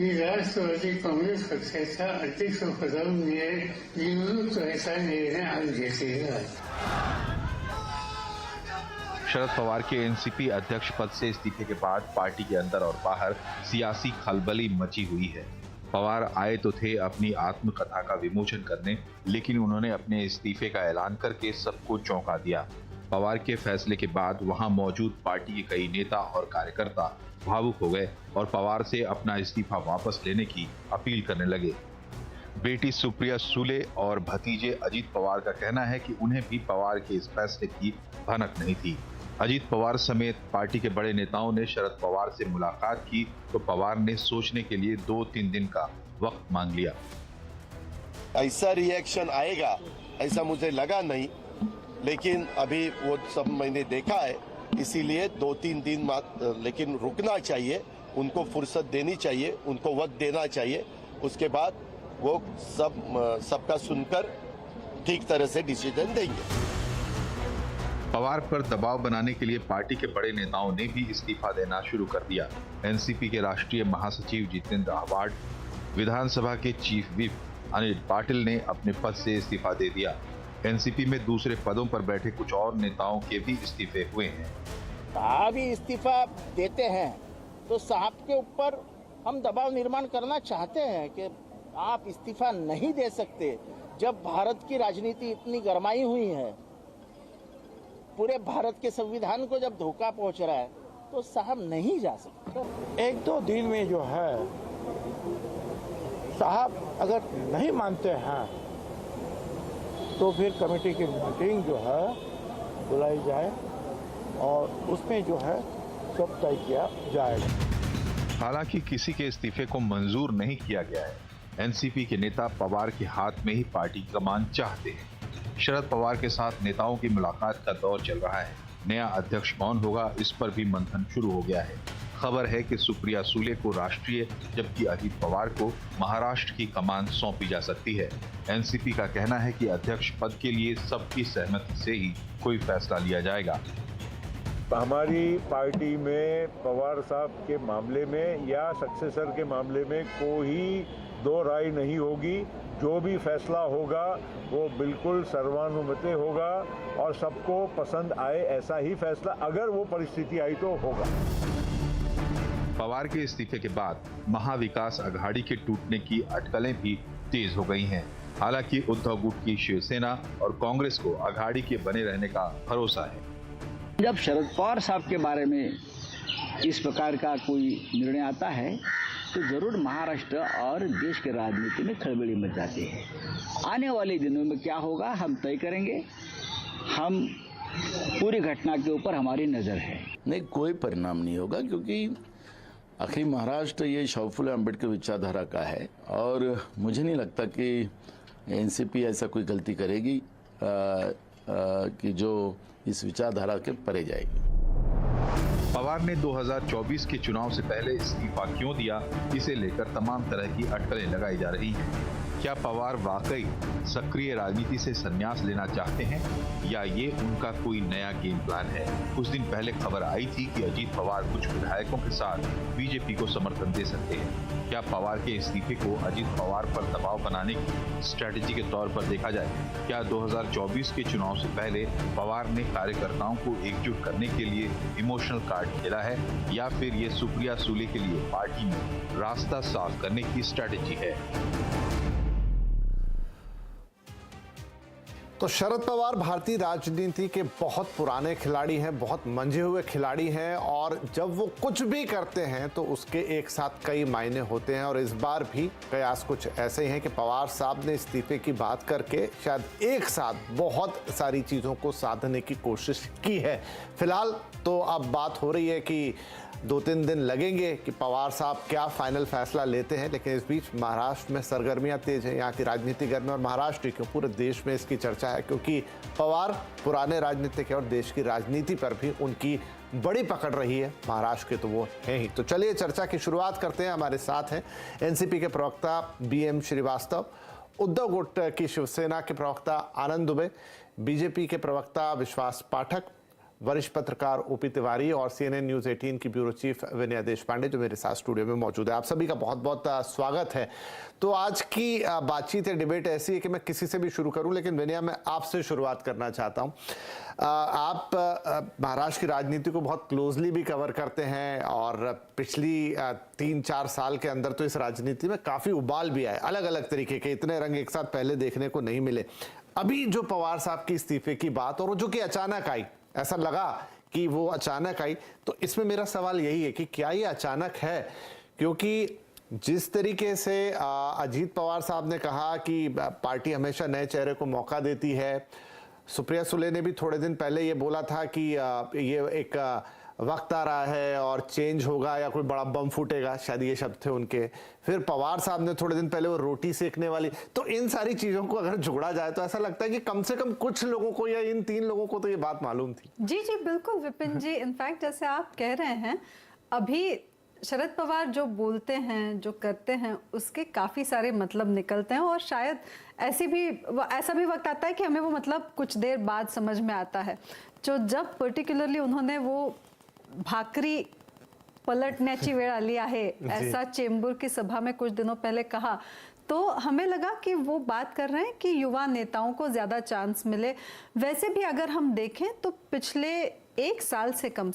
मी राष्ट्रवादी काँग्रेस पक्षाच्या अध्यक्षपदावर निवडणूक करायचा निर्णय आज घेतलेला आहे. शरद पवार के एनसीपी अध्यक्ष पद से इस्तीफे के बाद पार्टी के अंदर और बाहर सियासी खलबली मची हुई है. पवार आए तो थे अपनी आत्मकथा का विमोचन करने, लेकिन उन्होंने अपने इस्तीफे का ऐलान करके सबको चौंका दिया. पवार के फैसले के बाद वहां मौजूद पार्टी के कई नेता और कार्यकर्ता भावुक हो गए और पवार से अपना इस्तीफा वापस लेने की अपील करने लगे. बेटी सुप्रिया सुले और भतीजे अजीत पवार का कहना है कि उन्हें भी पवार के इस फैसले की भनक नहीं थी. अजीत पवार समेत पार्टी के बड़े नेताओं ने शरद पवार से मुलाकात की तो पवार ने सोचने के लिए 2-3 दिन का वक्त मांग लिया. ऐसा रिएक्शन आएगा ऐसा मुझे लगा नहीं, लेकिन अभी वो सब मैंने देखा है, इसीलिए 2-3 दिन लेकिन रुकना चाहिए, उनको फुर्सत देनी चाहिए, उनको वक्त देना चाहिए. उसके बाद वो सबका सुनकर ठीक तरह से डिसीजन देंगे. पवार पर दबाव बनाने के लिए पार्टी के बड़े नेताओं ने भी इस्तीफा देना शुरू कर दिया. एनसीपी के राष्ट्रीय महासचिव जितेंद्र आव्हाड, विधानसभा के चीफ व्हिप अनिल पाटिल ने अपने पद से इस्तीफा दे दिया. एनसीपी में दूसरे पदों पर बैठे कुछ और नेताओं के भी इस्तीफे हुए हैं. साहब ही इस्तीफा देते हैं तो साहब के ऊपर हम दबाव निर्माण करना चाहते हैं कि आप इस्तीफा नहीं दे सकते. जब भारत की राजनीति इतनी गरमाई हुई है, पूरे भारत के संविधान को जब धोखा पहुंच रहा है, तो साहब नहीं जा सकते. 1-2 दिन में जो है साहब अगर नहीं मानते हैं तो फिर कमेटी की मीटिंग जो है बुलाई जाए और उसमें जो है सब तय किया जाएगा. हालांकि किसी के इस्तीफे को मंजूर नहीं किया गया है. एनसीपी के नेता पवार के हाथ में ही पार्टी कमान चाहते हैं. शरद पवार के साथ नेताओं की मुलाकात का दौर चल रहा है. नया अध्यक्ष कौन होगा, इस पर भी मंथन शुरू हो गया है. खबर है कि सुप्रिया सुले को राष्ट्रीय जबकि अजीत पवार को महाराष्ट्र की कमान सौंपी जा सकती है. एनसीपी का कहना है कि अध्यक्ष पद के लिए सबकी सहमति से ही कोई फैसला लिया जाएगा. हमारी पार्टी में पवार साहब के मामले में या सक्सेसर के मामले में कोई दो राय नहीं होगी. जो भी फैसला होगा वो बिल्कुल सर्वानुमते होगा और सबको पसंद आए ऐसा ही फैसला, अगर वो परिस्थिति आई तो होगा. पवार के इस्तीफे के बाद महाविकास अघाड़ी के टूटने की अटकलें भी तेज हो गई हैं. हालांकि उद्धव गुट की शिवसेना और कांग्रेस को अघाड़ी के बने रहने का भरोसा है. जब शरद पवार साहब के बारे में इस प्रकार का कोई निर्णय आता है तो जरूर महाराष्ट्र और देश के राजनीति में खलबली मच जाती है. आने वाले दिनों में क्या होगा हम तय करेंगे. हम पूरी घटना के ऊपर हमारी नज़र है. नहीं, कोई परिणाम नहीं होगा, क्योंकि आखिर महाराष्ट्र ये शाहू फुले अम्बेडकर विचारधारा का है और मुझे नहीं लगता कि एनसीपी ऐसा कोई गलती करेगी कि जो इस विचारधारा के परे जाएगी. पवार ने 2024 के चुनाव से पहले इस्तीफा क्यों दिया, इसे लेकर तमाम तरह की अटकलें लगाई जा रही हैं. क्या पवार वाकई सक्रिय राजनीति से संन्यास लेना चाहते हैं या ये उनका कोई नया गेम प्लान है? कुछ दिन पहले खबर आई थी कि अजीत पवार कुछ विधायकों के साथ बीजेपी को समर्थन दे सकते हैं. क्या पवार के इस्तीफे को अजीत पवार पर दबाव बनाने की स्ट्रैटेजी के तौर पर देखा जाए? क्या 2024 के चुनाव से पहले पवार ने कार्यकर्ताओं को एकजुट करने के लिए इमोशनल कार्ड खेला है या फिर ये सुप्रिया सुले के लिए पार्टी में रास्ता साफ करने की स्ट्रैटेजी है? तो शरद पवार भारतीय राजनीति के बहुत पुराने खिलाड़ी हैं, बहुत मंझे हुए खिलाड़ी हैं और जब वो कुछ भी करते हैं तो उसके एक साथ कई मायने होते हैं. और इस बार भी कयास कुछ ऐसे ही हैं कि पवार साहब ने इस्तीफे की बात करके शायद एक साथ बहुत सारी चीज़ों को साधने की कोशिश की है. फिलहाल तो अब बात हो रही है कि 2-3 दिन लगेंगे कि पवार साहब क्या फाइनल फैसला लेते हैं. लेकिन इस बीच महाराष्ट्र में सरगर्मियां तेज हैं, यहाँ की राजनीति गर्म है और महाराष्ट्र क्यों पूरे देश में इसकी चर्चा है, क्योंकि पवार पुराने राजनीतिक है और देश की राजनीति पर भी उनकी बड़ी पकड़ रही है. महाराष्ट्र के तो वो हैं ही. तो चलिए चर्चा की शुरुआत करते हैं. हमारे साथ हैं एनसीपी के प्रवक्ता BM श्रीवास्तव, उद्धव गुट की शिवसेना के प्रवक्ता आनंद दुबे, बीजेपी के प्रवक्ता विश्वास पाठक, वरिष्ठ पत्रकार ओपी तिवारी और CNN न्यूज़ 18 की ब्यूरो चीफ विनय देशपांडे जो मेरे साथ स्टूडियो में मौजूद है। आप सभी का बहुत बहुत स्वागत है। तो आज की बातचीत है, डिबेट ऐसी है कि मैं किसी से भी शुरू करूं, लेकिन विनय मैं आपसे शुरुआत करना चाहता हूं। आप महाराष्ट्र की राजनीति को बहुत क्लोजली भी कवर करते हैं और पिछली 3-4 साल के अंदर तो इस राजनीति में काफ़ी उबाल भी आए, अलग अलग तरीके के, इतने रंग एक साथ पहले देखने को नहीं मिले। अभी जो पवार साहब की इस्तीफे की बात और जो कि अचानक आई, ऐसा लगा कि वो अचानक आई, तो इसमें मेरा सवाल यही है कि क्या ये अचानक है? क्योंकि जिस तरीके से अजीत पवार साहब ने कहा कि पार्टी हमेशा नए चेहरे को मौका देती है, सुप्रिया सुले ने भी थोड़े दिन पहले ये बोला था कि ये एक वक्त आ रहा है और चेंज होगा या कोई बड़ा बम फूटेगा, शायद ये शब्द थे उनके। फिर पवार साहब ने थोड़े दिन पहले वो रोटी सेकने वाली, तो इन सारी चीजों को अगर जोड़ा जाए तो ऐसा लगता है कि कम से कम कुछ लोगों को या इन 3 लोगों को तो ये बात मालूम थी। जी जी बिल्कुल विपिन जी, इनफैक्ट जैसे आप कह रहे हैं, अभी शरद पवार जो बोलते हैं, जो करते हैं, उसके काफ़ी सारे मतलब निकलते हैं और शायद ऐसा भी वक्त आता है कि हमें वो मतलब कुछ देर बाद समझ में आता है। जो जब पर्टिकुलरली उन्होंने वो भाकरी पलटण्याची वेळ आली आहे ऐसा चेंबूर की सभा में कुछ दिनों पहले कहा, तो हमें लगा कि वो बात कर रहे हैं कि युवा नेताओं को ज़्यादा चांस मिले। वैसे भी अगर हम देखें तो पिछले 1 साल से कम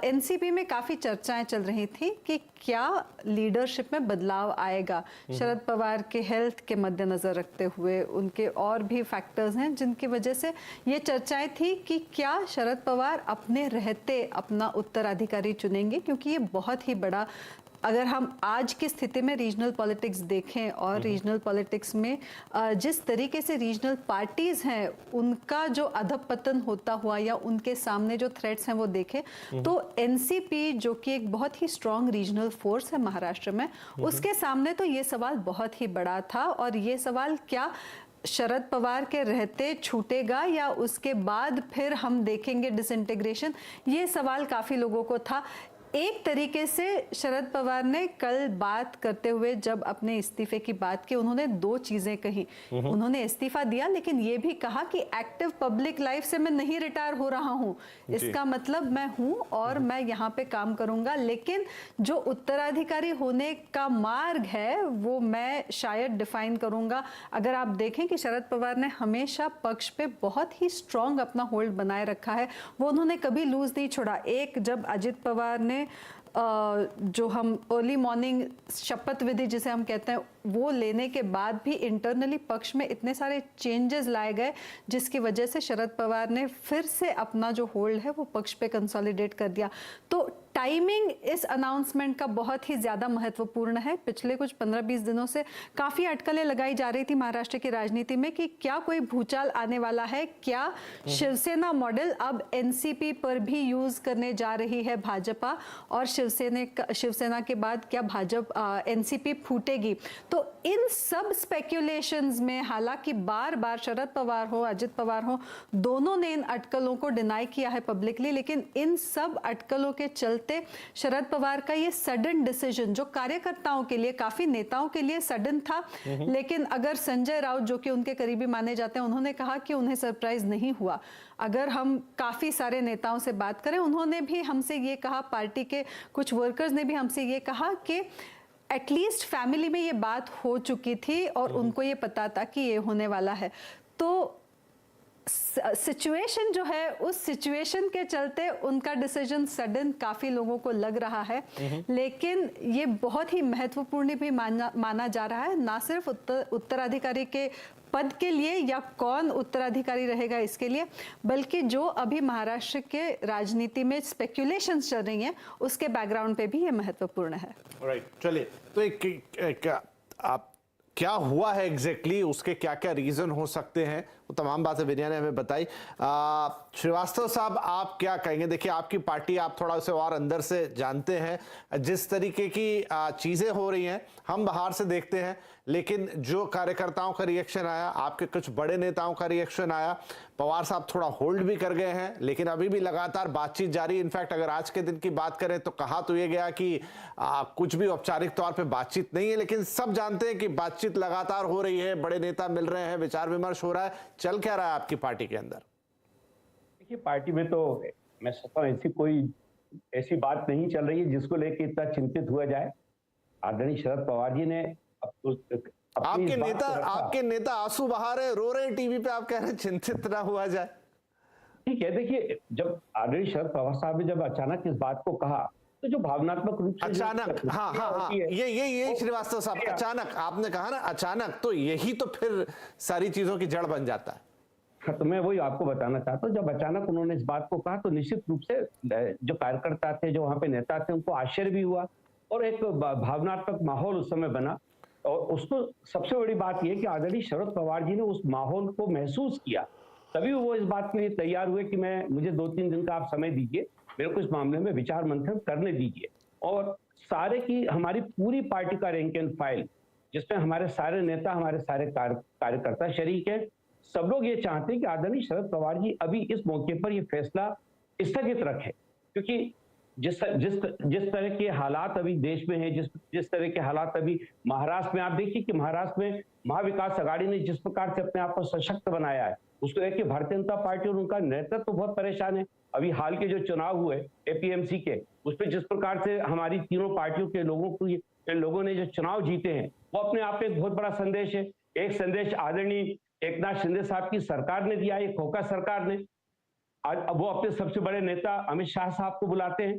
एनसीपी में काफ़ी चर्चाएं चल रही थी कि क्या लीडरशिप में बदलाव आएगा। शरद पवार के हेल्थ के मद्देनज़र रखते हुए उनके और भी फैक्टर्स हैं जिनकी वजह से ये चर्चाएं थी कि क्या शरद पवार अपने रहते अपना उत्तराधिकारी चुनेंगे, क्योंकि ये बहुत ही बड़ा, अगर हम आज की स्थिति में रीजनल पॉलिटिक्स देखें और रीजनल पॉलिटिक्स में जिस तरीके से रीजनल पार्टीज़ हैं उनका जो अधपतन होता हुआ या उनके सामने जो थ्रेट्स हैं वो देखें, तो एनसीपी जो कि एक बहुत ही स्ट्रॉन्ग रीजनल फोर्स है महाराष्ट्र में, उसके सामने तो ये सवाल बहुत ही बड़ा था। और ये सवाल क्या शरद पवार के रहते छूटेगा या उसके बाद फिर हम देखेंगे डिसइंटीग्रेशन, ये सवाल काफ़ी लोगों को था। एक तरीके से शरद पवार ने कल बात करते हुए जब अपने इस्तीफे की बात की, उन्होंने 2 चीजें कही। उन्होंने इस्तीफा दिया लेकिन ये भी कहा कि एक्टिव पब्लिक लाइफ से मैं नहीं रिटायर हो रहा हूं, इसका मतलब मैं हूं और मैं यहां पे काम करूंगा, लेकिन जो उत्तराधिकारी होने का मार्ग है वो मैं शायद डिफाइन करूंगा। अगर आप देखें कि शरद पवार ने हमेशा पक्ष पे बहुत ही स्ट्रांग अपना होल्ड बनाए रखा है, वो उन्होंने कभी लूज नहीं छोड़ा। एक जब अजित पवार ने जो हम अर्ली मॉर्निंग शपथ विधि जिसे हम कहते हैं वो लेने के बाद भी इंटरनली पक्ष में इतने सारे चेंजेस लाए गए जिसकी वजह से शरद पवार ने फिर से अपना जो होल्ड है वो पक्ष पे कंसोलिडेट कर दिया। तो टाइमिंग इस अनाउंसमेंट का बहुत ही ज़्यादा महत्वपूर्ण है। पिछले कुछ 15-20 दिनों से काफ़ी अटकलें लगाई जा रही थी महाराष्ट्र की राजनीति में कि क्या कोई भूचाल आने वाला है, क्या शिवसेना मॉडल अब एनसीपी पर भी यूज़ करने जा रही है भाजपा, और शिवसेना के बाद क्या भाजपा एनसीपी फूटेगी। तो इन सब स्पेक्यूलेशंस में हालांकि बार बार शरद पवार हो अजित पवार हो दोनों ने इन अटकलों को डिनाई किया है पब्लिकली, लेकिन इन सब अटकलों के चलते शरद पवार का ये सडन डिसीजन जो कार्यकर्ताओं के लिए, काफी नेताओं के लिए सडन था, लेकिन अगर संजय राउत जो कि उनके करीबी माने जाते हैं उन्होंने कहा कि उन्हें सरप्राइज नहीं हुआ। अगर हम काफ़ी सारे नेताओं से बात करें, उन्होंने भी हमसे ये कहा, पार्टी के कुछ वर्कर्स ने भी हमसे ये कहा कि एटलीस्ट फैमिली में ये बात हो चुकी थी और उनको ये पता था कि ये होने वाला है। तो सिचुएशन जो है उस सिचुएशन के चलते उनका डिसीजन सडन काफ़ी लोगों को लग रहा है, लेकिन ये बहुत ही महत्वपूर्ण भी माना जा रहा है, ना सिर्फ उत्तराधिकारी के पद के लिए या कौन उत्तराधिकारी रहेगा इसके लिए, बल्कि जो अभी महाराष्ट्र के राजनीति में स्पेक्यूलेशंस चल रही हैं उसके बैकग्राउंड पे भी ये महत्वपूर्ण है। राइट, चलिए तो आप क्या हुआ है एग्जैक्टली, उसके क्या क्या रीजन हो सकते हैं, वो तमाम बातें विनय ने हमें बताई। श्रीवास्तव साहब आप क्या कहेंगे? देखिए आपकी पार्टी, आप थोड़ा उसे और अंदर से जानते हैं, जिस तरीके की चीजें हो रही हैं हम बाहर से देखते हैं, लेकिन जो कार्यकर्ताओं का रिएक्शन आया, आपके कुछ बड़े नेताओं का रिएक्शन आया, पवार साहब थोड़ा होल्ड भी कर गए हैं लेकिन अभी भी लगातार बातचीत जारी। इनफैक्ट अगर आज के दिन की बात करें तो कहा तो ये गया कि कुछ भी औपचारिक तौर पे बातचीत नहीं है, लेकिन सब जानते हैं कि बातचीत लगातार हो रही है, बड़े नेता मिल रहे हैं, विचार विमर्श हो रहा है। चल क्या रहा है आपकी पार्टी के अंदर? देखिए, पार्टी में तो मैं सोचता हूँ ऐसी बात नहीं चल रही है जिसको लेके इतना चिंतित हुआ जाए। आदरणीय शरद पवार जी ने आपके नेता आंसू बहा रहे, रो रहे टीवी पे, आप कह रहे हैं चिंतित ना हुआ जाए। ठीक है, देखिए, जब आदरणीय शरद पवार साहब ने जब अचानक इस बात को कहा तो जो भावनात्मक रूप से अचानक, हाँ, ये श्रीवास्तव साहब, अचानक आपने कहा ना, अचानक, तो यही तो फिर सारी चीजों की जड़ बन जाता है। हाँ, तो मैं वही आपको बताना चाहता हूँ, जब अचानक उन्होंने इस बात को कहा तो निश्चित रूप से जो कार्यकर्ता थे, जो वहां पे नेता थे, उनको आश्चर्य भी हुआ और एक भावनात्मक माहौल उस समय बना। और उसको सबसे बड़ी बात यह कि आदरणीय शरद पवार जी ने उस माहौल को महसूस किया, तभी वो इस बात के लिए तैयार हुए कि मुझे 2-3 दिन का आप समय दीजिए, मेरे को इस मामले में विचार मंथन करने दीजिए। और हमारी पूरी पार्टी का रैंक एंड फाइल, जिसमें हमारे सारे नेता, हमारे सारे कार्यकर्ता शरीक है, सब लोग ये चाहते हैं कि आदरणीय शरद पवार जी अभी इस मौके पर ये फैसला स्थगित रखें, क्योंकि जिस तरह के हालात अभी देश में हैं, जिस तरह के हालात अभी महाराष्ट्र में, आप देखिए कि महाराष्ट्र में महाविकास आघाड़ी ने जिस प्रकार से अपने आप को सशक्त बनाया है, उसको देख के भारतीय जनता पार्टी और उनका नेतृत्व तो बहुत परेशान है। अभी हाल के जो चुनाव हुए एपीएमसी के, उसमें जिस प्रकार से हमारी तीनों पार्टियों के लोगों ने जो चुनाव जीते हैं, वो अपने आप में एक बहुत बड़ा संदेश है। एक संदेश आदरणीय एकनाथ शिंदे साहब की सरकार ने दिया है, खोखा सरकार ने। अब वो अपने सबसे बड़े नेता अमित शाह साहब को बुलाते हैं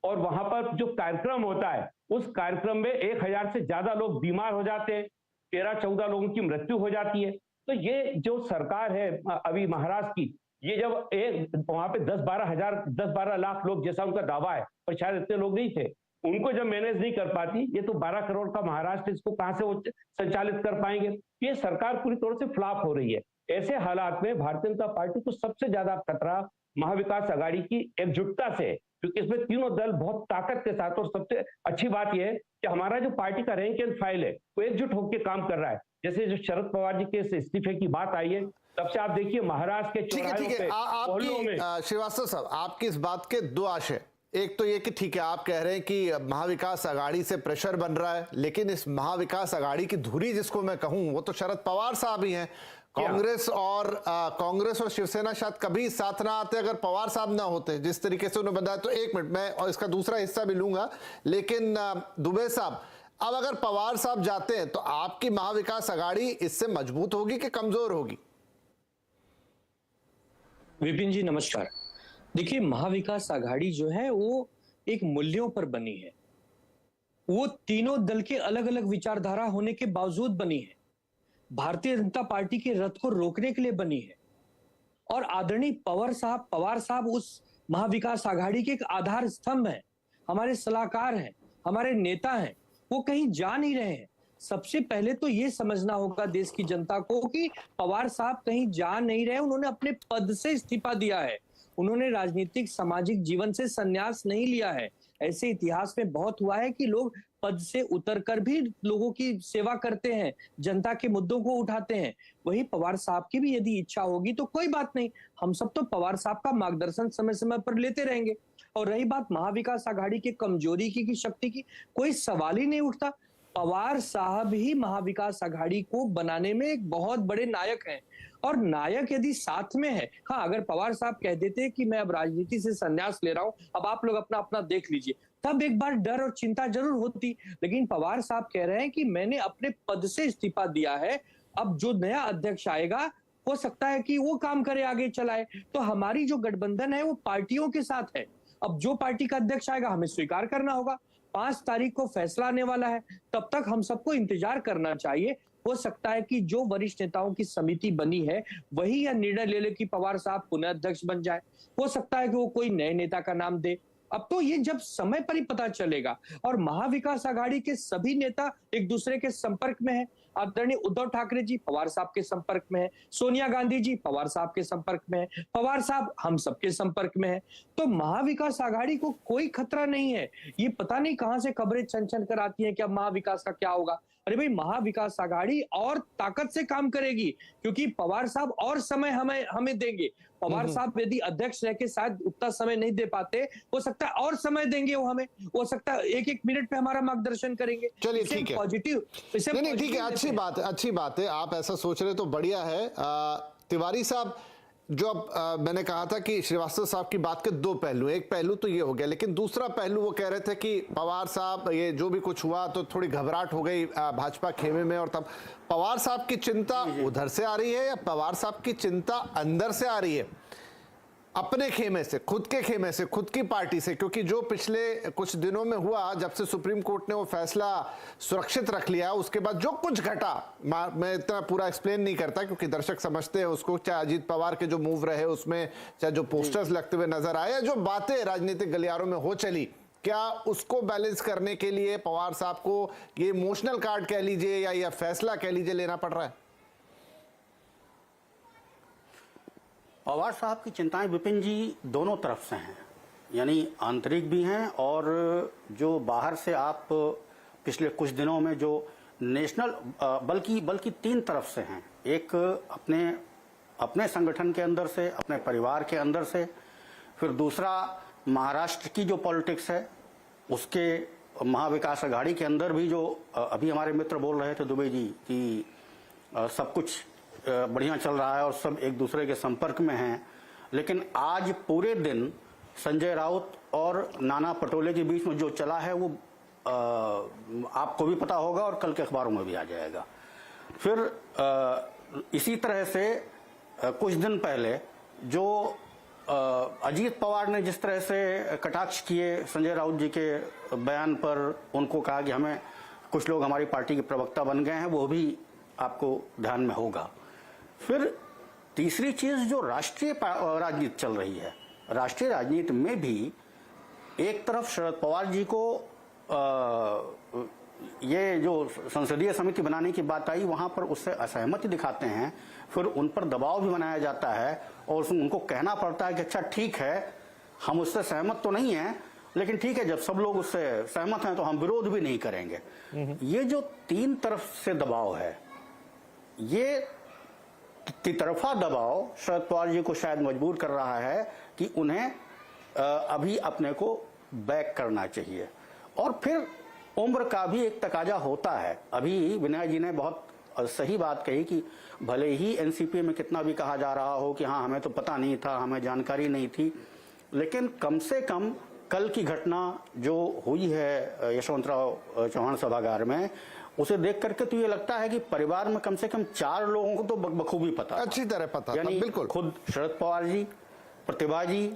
और वहां पर जो कार्यक्रम होता है, उस कार्यक्रम में 1000 से ज्यादा लोग बीमार हो जाते हैं, 13-14 लोगों की मृत्यु हो जाती है। तो ये जो सरकार है अभी महाराष्ट्र की, ये जब वहां पे 10-12 लाख लोग जैसा उनका दावा है, और शायद इतने लोग नहीं थे, उनको जब मैनेज नहीं कर पाती, ये तो 12 करोड़ का महाराष्ट्र, इसको कहां से वो संचालित कर पाएंगे? ये सरकार पूरी तौर से फ्लॉप हो रही है। ऐसे हालात में भारतीय जनता पार्टी को सबसे ज्यादा खतरा महाविकास आघाड़ी की एकजुटता से है, क्योंकि इसमें तीनों दल बहुत ताकत के साथ, और सबसे अच्छी बात यह है कि हमारा जो पार्टी का रैंक एंड फाइल है, वो एकजुट होकर काम कर रहा है। जैसे जो शरद पवार जी के इस्तीफे की बात आई है, तब से आप देखिए महाराष्ट्र के चौराहों पे, मोहल्लों में। श्रीवास्तव साहब, आपकी इस बात के दो आशय, एक तो ये कि ठीक है, आप कह रहे हैं कि महाविकास आघाड़ी से प्रेशर बन रहा है, लेकिन इस महाविकास आघाड़ी की धुरी जिसको मैं कहूं, वो तो शरद पवार साहब ही हैं। कांग्रेस और शिवसेना शायद कभी साथ ना आते अगर पवार साहब ना होते, जिस तरीके से उन्होंने बताया। तो एक मिनट, मैं और इसका दूसरा हिस्सा भी लूंगा, लेकिन दुबे साहब, अब अगर पवार साहब जाते हैं तो आपकी महाविकास आघाड़ी इससे मजबूत होगी कि कमजोर होगी? विपिन जी नमस्कार। देखिए, महाविकास आघाड़ी जो है वो एक मूल्यों पर बनी है, वो तीनों दल के अलग अलग विचारधारा होने के बावजूद बनी है, भारतीय जनता पार्टी के रथ को रोकने के लिए बनी है। और आदरणीय पवार साहब उस महाविकास आघाड़ी के एक आधार स्तंभ है, हमारे सलाहकार हैं, हमारे नेता हैं, वो कहीं जा नहीं रहे हैं। सबसे पहले तो ये समझना होगा देश की जनता को कि पवार साहब कहीं जा नहीं रहे, उन्होंने अपने पद से इस्तीफा दिया है, उन्होंने राजनीतिक सामाजिक जीवन से संन्यास नहीं लिया है। ऐसे इतिहास में बहुत हुआ है कि लोग पद से उतरकर भी लोगों की सेवा करते हैं, जनता के मुद्दों को उठाते हैं। वही पवार साहब की भी यदि इच्छा होगी तो कोई बात नहीं, हम सब तो पवार साहब का मार्गदर्शन समय समय पर लेते रहेंगे। और रही बात महाविकास आघाड़ी की कमजोरी की शक्ति की, कोई सवाल ही नहीं उठता। पवार साहब ही महाविकास आघाड़ी को बनाने में एक बहुत बड़े नायक हैं, और नायक यदि साथ में है, हाँ, अगर पवार साहब कह देते कि मैं अब राजनीति से संन्यास ले रहा हूं, अब आप लोग अपना अपना देख लीजिए, तब एक बार डर और चिंता जरूर होती। लेकिन पवार साहब कह रहे हैं कि मैंने अपने पद से इस्तीफा दिया है, अब जो नया अध्यक्ष आएगा हो सकता है कि वो काम करे, आगे चलाए। तो हमारी जो गठबंधन है वो पार्टियों के साथ है, अब जो पार्टी का अध्यक्ष आएगा हमें स्वीकार करना होगा। 5 तारीख को फैसला आने वाला है, तब तक हम सबको इंतजार करना चाहिए। हो सकता है कि जो वरिष्ठ नेताओं की समिति बनी है वही यह निर्णय ले ले कि पवार साहब पुनः अध्यक्ष बन जाए, हो सकता है कि वो कोई नए नेता का नाम दे। अब तो ये जब समय पर ही पता चलेगा। और महाविकास आघाड़ी के सभी नेता एक दूसरे के संपर्क में है। आदरणीय उद्धव ठाकरे जी पवार साहब के संपर्क में है, सोनिया गांधी जी पवार साहब के संपर्क में है, पवार साहब हम सबके संपर्क में है। तो महाविकास आघाड़ी को कोई खतरा नहीं है। ये पता नहीं कहां से खबरें छन कर आती हैं कि अब महाविकास का क्या होगा। अरे भाई, महाविकास आघाड़ी और ताकत से काम करेगी, क्योंकि पवार साहब और समय हमें देंगे। पवार साहब यदि अध्यक्ष रह के शायद उतना समय नहीं दे पाते, हो सकता है और समय देंगे वो हमें, हो सकता है 1-1 मिनट पे हमारा मार्गदर्शन करेंगे। चलिए ठीक है, पॉजिटिव, नहीं ठीक है, अच्छी बात है, आप ऐसा सोच रहे तो बढ़िया है। तिवारी साहब, जो अब मैंने कहा था कि श्रीवास्तव साहब की बात के दो पहलू, एक पहलू तो ये हो गया, लेकिन दूसरा पहलू वो कह रहे थे कि पवार साहब ये जो भी कुछ हुआ तो थोड़ी घबराहट हो गई भाजपा खेमे में, और तब पवार साहब की चिंता उधर से आ रही है या पवार साहब की चिंता अंदर से आ रही है, अपने खेमे से, खुद के खेमे से, खुद की पार्टी से? क्योंकि जो पिछले कुछ दिनों में हुआ, जब से सुप्रीम कोर्ट ने वो फैसला सुरक्षित रख लिया, उसके बाद जो कुछ घटा, मैं इतना पूरा एक्सप्लेन नहीं करता क्योंकि दर्शक समझते हैं उसको, चाहे अजीत पवार के जो मूव रहे उसमें, चाहे जो पोस्टर्स लगते हुए नजर आए, जो बातें राजनीतिक गलियारों में हो चली, क्या उसको बैलेंस करने के लिए पवार साहब को ये इमोशनल कार्ड कह लीजिए या यह फैसला कह लीजिए लेना पड़ रहा है? पवार साहब की चिंताएं विपिन जी दोनों तरफ से हैं, यानी आंतरिक भी हैं और जो बाहर से आप पिछले कुछ दिनों में जो नेशनल बल्कि तीन तरफ से हैं। एक अपने संगठन के अंदर से, अपने परिवार के अंदर से, फिर दूसरा महाराष्ट्र की जो पॉलिटिक्स है उसके महाविकास अघाड़ी के अंदर भी जो अभी हमारे मित्र बोल रहे थे दुबे जी कि सब कुछ बढ़िया चल रहा है और सब एक दूसरे के संपर्क में हैं, लेकिन आज पूरे दिन संजय राउत और नाना पटोले के बीच में जो चला है वो आपको भी पता होगा और कल के अखबारों में भी आ जाएगा। फिर इसी तरह से कुछ दिन पहले जो अजीत पवार ने जिस तरह से कटाक्ष किए संजय राउत जी के बयान पर, उनको कहा कि हमें कुछ लोग हमारी पार्टी के प्रवक्ता बन गए हैं, वो भी आपको ध्यान में होगा। फिर तीसरी चीज जो राष्ट्रीय राजनीति चल रही है, राष्ट्रीय राजनीति में भी एक तरफ शरद पवार जी को ये जो संसदीय समिति बनाने की बात आई वहां पर उससे असहमति दिखाते हैं, फिर उन पर दबाव भी बनाया जाता है और उनको कहना पड़ता है कि अच्छा ठीक है हम उससे सहमत तो नहीं हैं, लेकिन ठीक है जब सब लोग उससे सहमत हैं तो हम विरोध भी नहीं करेंगे। ये जो तीन तरफ से दबाव है, ये तितरफा दबाव शरद पवार जी को शायद मजबूर कर रहा है कि उन्हें अभी अपने को बैक करना चाहिए। और फिर उम्र का भी एक तकाजा होता है। अभी विनय जी ने बहुत सही बात कही कि भले ही एनसीपी में कितना भी कहा जा रहा हो कि हाँ हमें तो पता नहीं था, हमें जानकारी नहीं थी, लेकिन कम से कम कल की घटना जो हुई है यशवंतराव चौहान सभागार में, उसे देख करके तो ये लगता है कि परिवार में कम से कम 4 लोगों को तो बखूबी पता, अच्छी तरह पता, यानी बिल्कुल खुद शरद पवार जी, प्रतिभा जी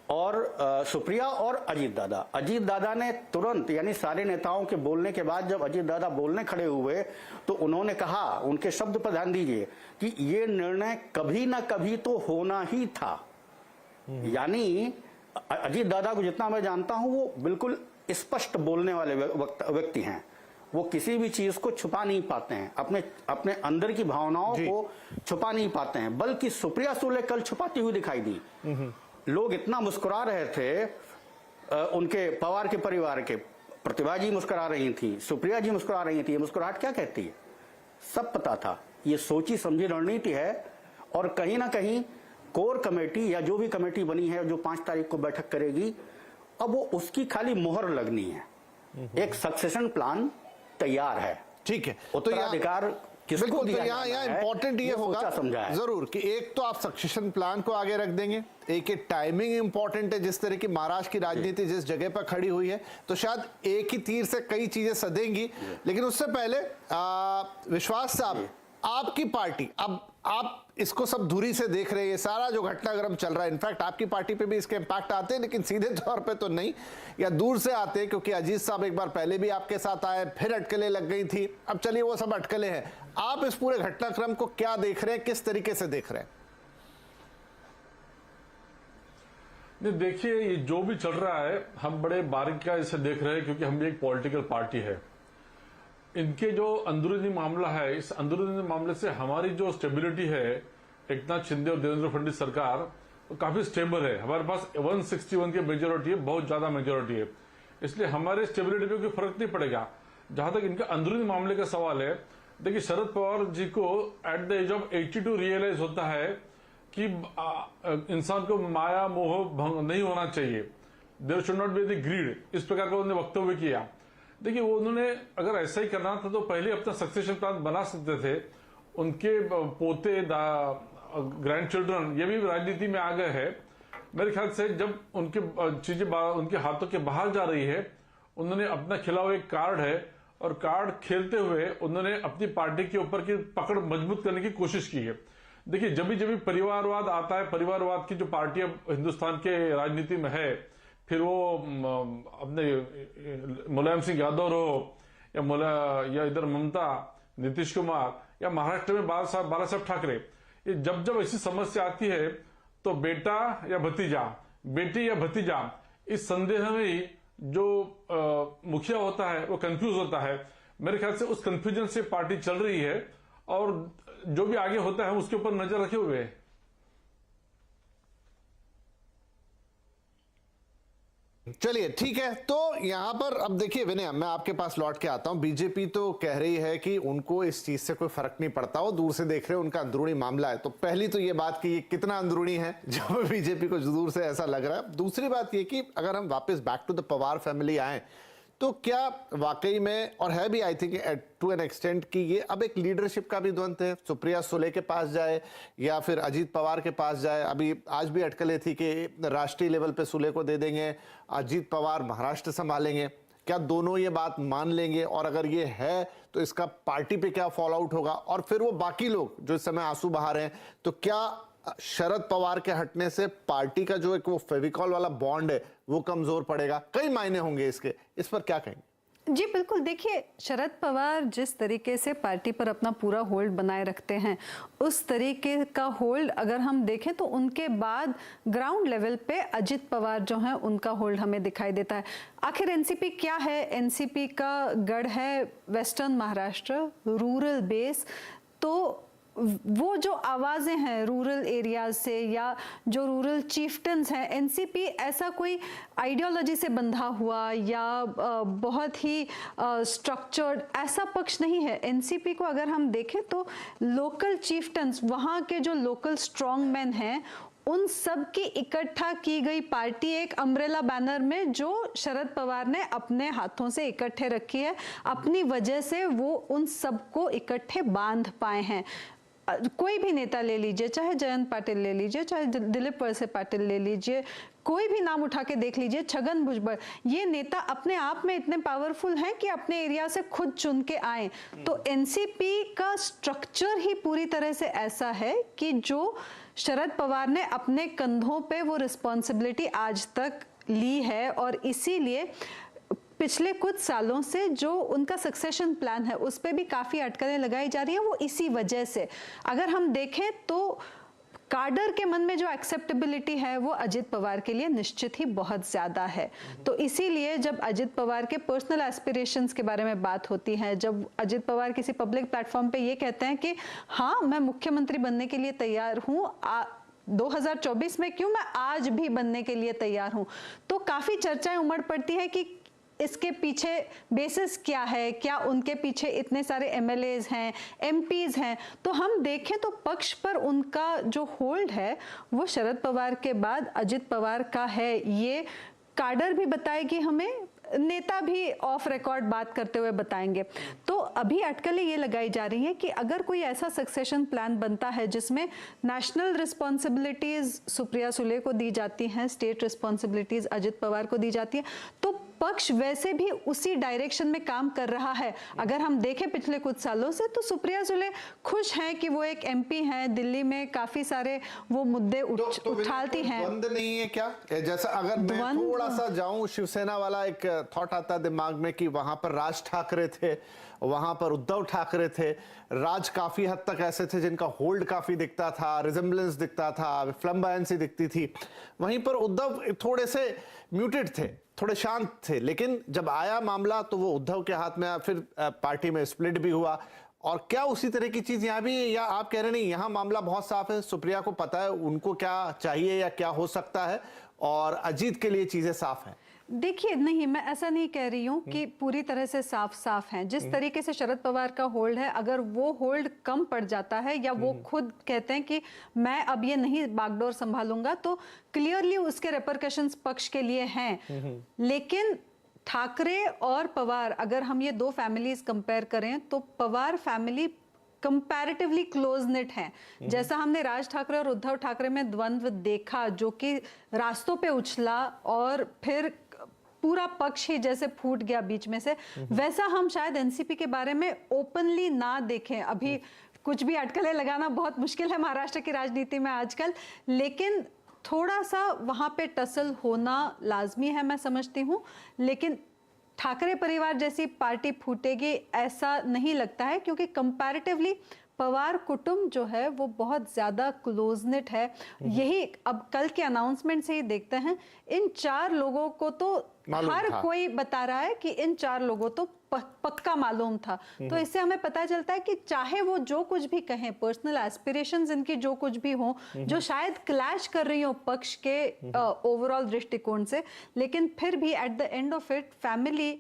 और सुप्रिया और अजीत दादा। अजीत दादा ने तुरंत, यानी सारे नेताओं के बोलने के बाद जब अजीत दादा बोलने खड़े हुए तो उन्होंने कहा, उनके शब्द पर ध्यान दीजिए, कि ये निर्णय कभी ना कभी तो होना ही था। यानी अजीत दादा को जितना मैं जानता हूं वो बिल्कुल स्पष्ट बोलने वाले व्यक्ति हैं, वो किसी भी चीज को छुपा नहीं पाते हैं, अपने अंदर की भावनाओं को छुपा नहीं पाते हैं। बल्कि सुप्रिया सुले कल छुपाती हुई दिखाई दी। लोग इतना मुस्कुरा रहे थे उनके पवार के परिवार के, प्रतिभा जी मुस्कुरा रही थी, सुप्रिया जी मुस्कुरा रही थी। ये मुस्कुराहट क्या कहती है? सब पता था, ये सोची समझी रणनीति है। और कहीं ना कहीं कोर कमेटी या जो भी कमेटी बनी है जो 5 तारीख को बैठक करेगी, अब वो उसकी खाली मोहर लगनी है। एक सक्सेशन प्लान तैयार है, ठीक है। उत्तराधिकार बिल्कुल, तो यहाँ इंपॉर्टेंट ये होगा जरूर कि एक तो आप सक्सेशन प्लान को आगे रख देंगे, एक टाइमिंग इंपॉर्टेंट है। जिस तरह की महाराष्ट्र की राजनीति जिस जगह पर खड़ी हुई है, तो शायद एक ही तीर से कई चीजें सधेंगी। लेकिन उससे पहले विश्वास साहब, आपकी पार्टी, अब आप इसको सब दूरी से देख रहे हैं, ये सारा जो घटनाक्रम चल रहा है, इनफैक्ट आपकी पार्टी पे भी इसके इम्पैक्ट आते हैं, लेकिन सीधे तौर पे तो नहीं, या दूर से आते हैं, क्योंकि अजीत साहब एक बार पहले भी आपके साथ आए, फिर अटकलें लग गई थी। अब चलिए वो सब अटकलें हैं, आप इस पूरे घटनाक्रम को क्या देख रहे हैं, किस तरीके से देख रहे हैं? नहीं, देखिए ये जो भी चल रहा है हम बड़े बारीकी से देख रहे हैं, क्योंकि हम भी एक पॉलिटिकल पार्टी है। इनके जो अंदरूनी मामला है, इस अंदरूनी मामले से हमारी जो स्टेबिलिटी है, एकनाथ शिंदे और देवेंद्र फडणवीस सरकार तो काफी स्टेबल है। हमारे पास 161 की मेजोरिटी है, बहुत ज्यादा मेजोरिटी है, इसलिए हमारे स्टेबिलिटी पे कोई फर्क नहीं पड़ेगा। जहां तक इनका अंदरूनी मामले का सवाल है, देखिए शरद पवार जी को at the age of 82 realise होता है कि इंसान को माया मोह भंग नहीं होना चाहिए, there should not be the greed, इस प्रकार का उन्होंने वक्तव्य किया। देखिए वो उन्होंने अगर ऐसा ही करना था तो पहले अपना सक्सेशन प्लान बना सकते थे। उनके पोते ग्रैंड चिल्ड्रन ये भी राजनीति में आ गए हैं। मेरे ख्याल से जब उनके चीजें उनके हाथों के बाहर जा रही है, उन्होंने अपना खिला हुआ एक कार्ड है और कार्ड खेलते हुए उन्होंने अपनी पार्टी के ऊपर की पकड़ मजबूत करने की कोशिश की है। देखिए, जब भी परिवारवाद आता है, परिवारवाद की जो पार्टी अब हिंदुस्तान के राजनीति में है, फिर वो अपने मुलायम सिंह यादव रहो या इधर ममता, नीतीश कुमार या महाराष्ट्र में बाला साहब ठाकरे, ये जब ऐसी समस्या आती है तो बेटा या भतीजा, बेटी या भतीजा, इस संदेह में ही जो मुखिया होता है वो कंफ्यूज होता है। मेरे ख्याल से उस कंफ्यूजन से पार्टी चल रही है और जो भी आगे होता है उसके ऊपर नजर रखे हुए है। चलिए ठीक है, तो यहां पर अब देखिए विनय, मैं आपके पास लौट के आता हूं। बीजेपी तो कह रही है कि उनको इस चीज से कोई फर्क नहीं पड़ता, वो दूर से देख रहे हैं, उनका अंदरूनी मामला है। तो पहली तो ये बात कि ये कितना अंदरूनी है जब बीजेपी को दूर से ऐसा लग रहा है। दूसरी बात ये कि अगर हम वापस back to the Pawar family आए तो क्या वाकई में, और है भी I think to an extent, कि ये अब एक लीडरशिप का भी द्वंद्व है, सुप्रिया सुले के पास जाए या फिर अजीत पवार के पास जाए। अभी आज भी अटकलें थी कि राष्ट्रीय लेवल पे सुले को दे देंगे, अजीत पवार महाराष्ट्र संभालेंगे। क्या दोनों ये बात मान लेंगे? और अगर ये है तो इसका पार्टी पे क्या फॉल आउट होगा? और फिर वो बाकी लोग जो इस समय आंसू बहा रहे हैं, तो क्या शरद पवार के हटने से पार्टी का जो एक वो फेविकॉल वाला बॉन्ड है वो कमजोर पड़ेगा? कई मायने होंगे इसके, इस पर क्या कहेंगे? जी बिल्कुल, देखिए शरद पवार जिस तरीके से पार्टी पर अपना पूरा होल्ड बनाए रखते हैं, उस तरीके का होल्ड अगर हम देखें तो उनके बाद ग्राउंड लेवल पे अजित पवार जो हैं उनका होल्ड हमें दिखाई देता है। आखिर एनसीपी क्या है? एनसीपी का गढ़ है वेस्टर्न महाराष्ट्र, रूरल बेस। तो वो जो आवाज़ें हैं रूरल एरियाज से या जो रूरल चीफ्टन्स हैं, एनसीपी ऐसा कोई आइडियोलॉजी से बंधा हुआ या बहुत ही स्ट्रक्चर्ड ऐसा पक्ष नहीं है। एनसीपी को अगर हम देखें तो लोकल चीफ्टन्स, वहाँ के जो लोकल स्ट्रॉन्ग मैन हैं, उन सब की इकट्ठा की गई पार्टी एक अम्ब्रेला बैनर में जो शरद पवार ने अपने हाथों से इकट्ठे रखी है। अपनी वजह से वो उन सबको इकट्ठे बांध पाए हैं। कोई भी नेता ले लीजिए, चाहे जयंत पाटिल ले लीजिए, चाहे दिलीप वलसे पाटिल ले लीजिए, कोई भी नाम उठा के देख लीजिए, छगन भुजबल, ये नेता अपने आप में इतने पावरफुल हैं कि अपने एरिया से खुद चुन के आए। तो एनसीपी का स्ट्रक्चर ही पूरी तरह से ऐसा है कि जो शरद पवार ने अपने कंधों पे वो रिस्पॉन्सिबिलिटी आज तक ली है और इसीलिए पिछले कुछ सालों से जो उनका सक्सेशन प्लान है उस पे भी काफ़ी अटकलें लगाई जा रही है। वो इसी वजह से, अगर हम देखें तो काडर के मन में जो एक्सेप्टेबिलिटी है वो अजित पवार के लिए निश्चित ही बहुत ज़्यादा है। तो इसीलिए जब अजित पवार के पर्सनल एस्पिरेशंस के बारे में बात होती है, जब अजित पवार किसी पब्लिक प्लेटफॉर्म पे ये कहते हैं कि हाँ मैं मुख्यमंत्री बनने के लिए तैयार हूँ, 2024 में क्यों, मैं आज भी बनने के लिए तैयार हूँ, तो काफ़ी चर्चाएं उमड़ पड़ती है कि इसके पीछे बेसिस क्या है, क्या उनके पीछे इतने सारे एमएलएज हैं, एमपीज हैं। तो हम देखें तो पक्ष पर उनका जो होल्ड है वो शरद पवार के बाद अजित पवार का है। ये काडर भी बताएगी हमें, नेता भी ऑफ रिकॉर्ड बात करते हुए बताएंगे। तो अभी अटकलें ये लगाई जा रही हैं कि अगर कोई ऐसा सक्सेशन प्लान बनता है जिसमें नेशनल रिस्पॉन्सिबिलिटीज सुप्रिया सुले को दी जाती हैं, स्टेट रिस्पॉन्सिबिलिटीज अजित पवार को दी जाती है, तो पक्ष वैसे भी उसी डायरेक्शन में काम कर रहा है। अगर हम देखें पिछले कुछ सालों से तो सुप्रिया सुले खुश हैं कि वो एक एमपी हैं, दिल्ली में काफी सारे वो मुद्दे उछालती हैं। द्वंद नहीं है क्या? जैसा अगर मैं थोड़ा सा जाऊं, शिवसेना वाला एक थॉट आता दिमाग में कि वहां पर राज ठाकरे थे, वहां पर उद्धव ठाकरे थे, राज काफी हद तक ऐसे थे जिनका होल्ड काफी दिखता था, रिजेम्बलेंस दिखता था, फ्लैम्बायंसी दिखती थी। वहीं पर उद्धव थोड़े से म्यूटेड थे, थोड़े शांत थे, लेकिन जब आया मामला तो वो उद्धव के हाथ में आया, फिर पार्टी में स्प्लिट भी हुआ। और क्या उसी तरह की चीज यहाँ भी है, या आप कह रहे नहीं यहाँ मामला बहुत साफ है, सुप्रिया को पता है उनको क्या चाहिए या क्या हो सकता है और अजीत के लिए चीजें साफ हैं? देखिए नहीं, मैं ऐसा नहीं कह रही हूँ कि पूरी तरह से साफ हैं। जिस तरीके से शरद पवार का होल्ड है, अगर वो होल्ड कम पड़ जाता है या वो खुद कहते हैं कि मैं अब ये नहीं बागडोर संभालूंगा, तो क्लियरली उसके रेपरकशंस पक्ष के लिए हैं। लेकिन ठाकरे और पवार, अगर हम ये दो फैमिलीज कंपेयर करें तो Pawar family comparatively close net हैं। जैसा हमने राज ठाकरे और उद्धव ठाकरे में द्वंद्व देखा जो कि रास्तों पे उछला और फिर पूरा पक्ष ही जैसे फूट गया बीच में से, वैसा हम शायद एनसीपी के बारे में ओपनली ना देखें। अभी कुछ भी अटकलें लगाना बहुत मुश्किल है महाराष्ट्र की राजनीति में आजकल, लेकिन थोड़ा सा वहां पे टसल होना लाजमी है, मैं समझती हूँ। लेकिन ठाकरे परिवार जैसी पार्टी फूटेगी ऐसा नहीं लगता है, क्योंकि कंपैरेटिवली पवार कुटुंब जो है वो बहुत ज्यादा क्लोजनेट है। यही अब कल के अनाउंसमेंट से ही देखते हैं, इन 4 लोगों को तो हर कोई बता रहा है कि इन 4 लोगों तो पक्का मालूम था। तो इससे हमें पता चलता है कि चाहे वो जो कुछ भी कहें, पर्सनल एस्पिरेशंस इनकी जो कुछ भी हो, जो शायद क्लैश कर रही हो पक्ष के ओवरऑल दृष्टिकोण से, लेकिन फिर भी at the end of it family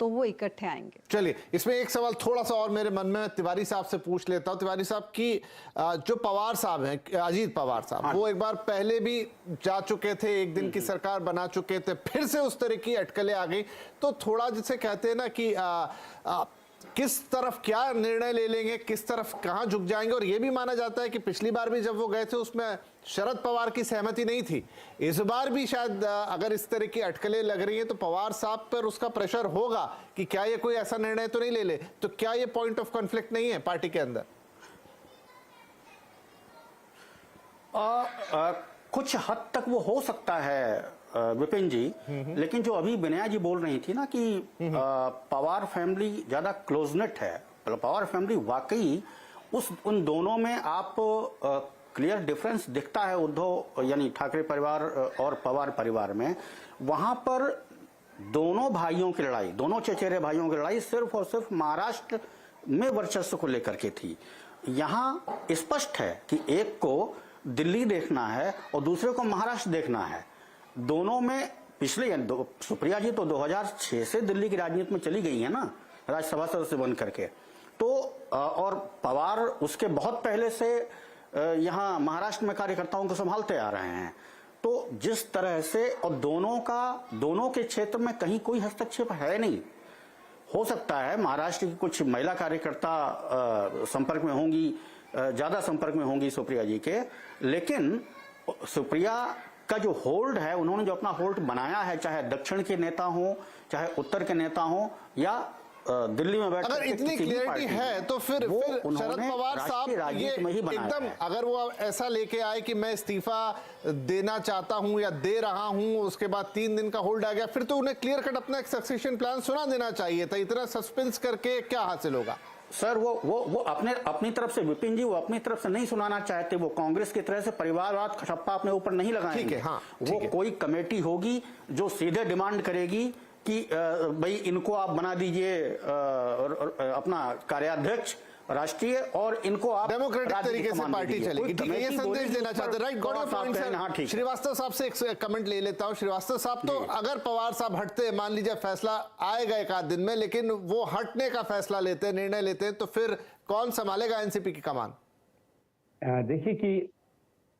तो वो इकट्ठे आएंगे। चलिए, इसमें एक सवाल थोड़ा सा और मेरे मन में तिवारी साहब से पूछ लेता हूं। तिवारी साहब की जो पवार साहब हैं, अजीत पवार साहब, वो एक बार पहले भी जा चुके थे, एक दिन की सरकार बना चुके थे, फिर से उस तरह की अटकलें आ गई, तो थोड़ा जिसे कहते हैं ना कि किस तरफ क्या निर्णय ले लेंगे, किस तरफ कहां झुक जाएंगे। और यह भी माना जाता है कि पिछली बार भी जब वो गए थे उसमें शरद पवार की सहमति नहीं थी, इस बार भी शायद अगर इस तरह की अटकलें लग रही हैं तो पवार साहब पर उसका प्रेशर होगा कि क्या ये कोई ऐसा निर्णय तो नहीं ले ले। तो क्या ये पॉइंट ऑफ कॉन्फ्लिक्ट नहीं है पार्टी के अंदर? कुछ हद तक वो हो सकता है विपिन जी, लेकिन जो अभी विनया जी बोल रही थी ना कि पवार फैमिली ज्यादा क्लोजनेट है, पवार फैमिली वाकई उन दोनों में आप क्लियर डिफरेंस दिखता है उद्धव यानी ठाकरे परिवार और पवार परिवार में। वहां पर दोनों भाइयों की लड़ाई, दोनों चचेरे भाइयों की लड़ाई सिर्फ और सिर्फ महाराष्ट्र में वर्चस्व को लेकर के थी। यहां स्पष्ट है कि एक को दिल्ली देखना है और दूसरे को महाराष्ट्र देखना है। दोनों में पिछले सुप्रिया जी तो 2006 से दिल्ली की राजनीति में चली गई है ना, राज्यसभा सदस्य बन करके, तो और पवार उसके बहुत पहले से यहाँ महाराष्ट्र में कार्यकर्ताओं को संभालते आ रहे हैं। तो जिस तरह से, और दोनों के क्षेत्र में कहीं कोई हस्तक्षेप है नहीं। हो सकता है महाराष्ट्र की कुछ महिला कार्यकर्ता संपर्क में होंगी, ज्यादा संपर्क में होंगी सुप्रिया जी के, लेकिन सुप्रिया का जो होल्ड है, उन्होंने जो अपना होल्ड बनाया है, चाहे दक्षिण के नेता हो, चाहे उत्तर के नेता हो, या दिल्ली में बैठ अगर इतनी क्लियरिटी है तो फिर शरद पवार साहब ये एकदम अगर वो ऐसा लेके आए कि मैं इस्तीफा देना चाहता हूं या दे रहा हूं, उसके बाद 3 दिन का होल्ड आ गया, फिर तो उन्हें क्लियर कट अपना एक सक्सेशन प्लान सुना देना चाहिए था। इतना सस्पेंस करके क्या हासिल होगा? सर वो अपनी तरफ से, विपिन जी, वो अपनी तरफ से नहीं सुनाना चाहते। वो कांग्रेस की तरह से परिवारवाद का ठप्पा अपने ऊपर नहीं लगाएंगे। ठीक है, हाँ, वो कोई कमेटी होगी जो सीधे डिमांड करेगी कि भाई इनको आप बना दीजिए अपना कार्याध्यक्ष राष्ट्रीय, और इनको आप डेमोक्रेटिक तरीके से पार्टी चलेगी। ठीक है, ये संदेश देना चाहते हैं। Right, got your point sir. Srivastava साहब से एक कमेंट ले लेता हूं। श्रीवास्तव साहब, तो अगर पवार साहब हटते, मान लीजिए फैसला आएगा 1 दिन में, लेकिन वो हटने का फैसला लेते हैं, निर्णय लेते हैं, तो फिर कौन संभालेगा एनसीपी की कमान? देखिए कि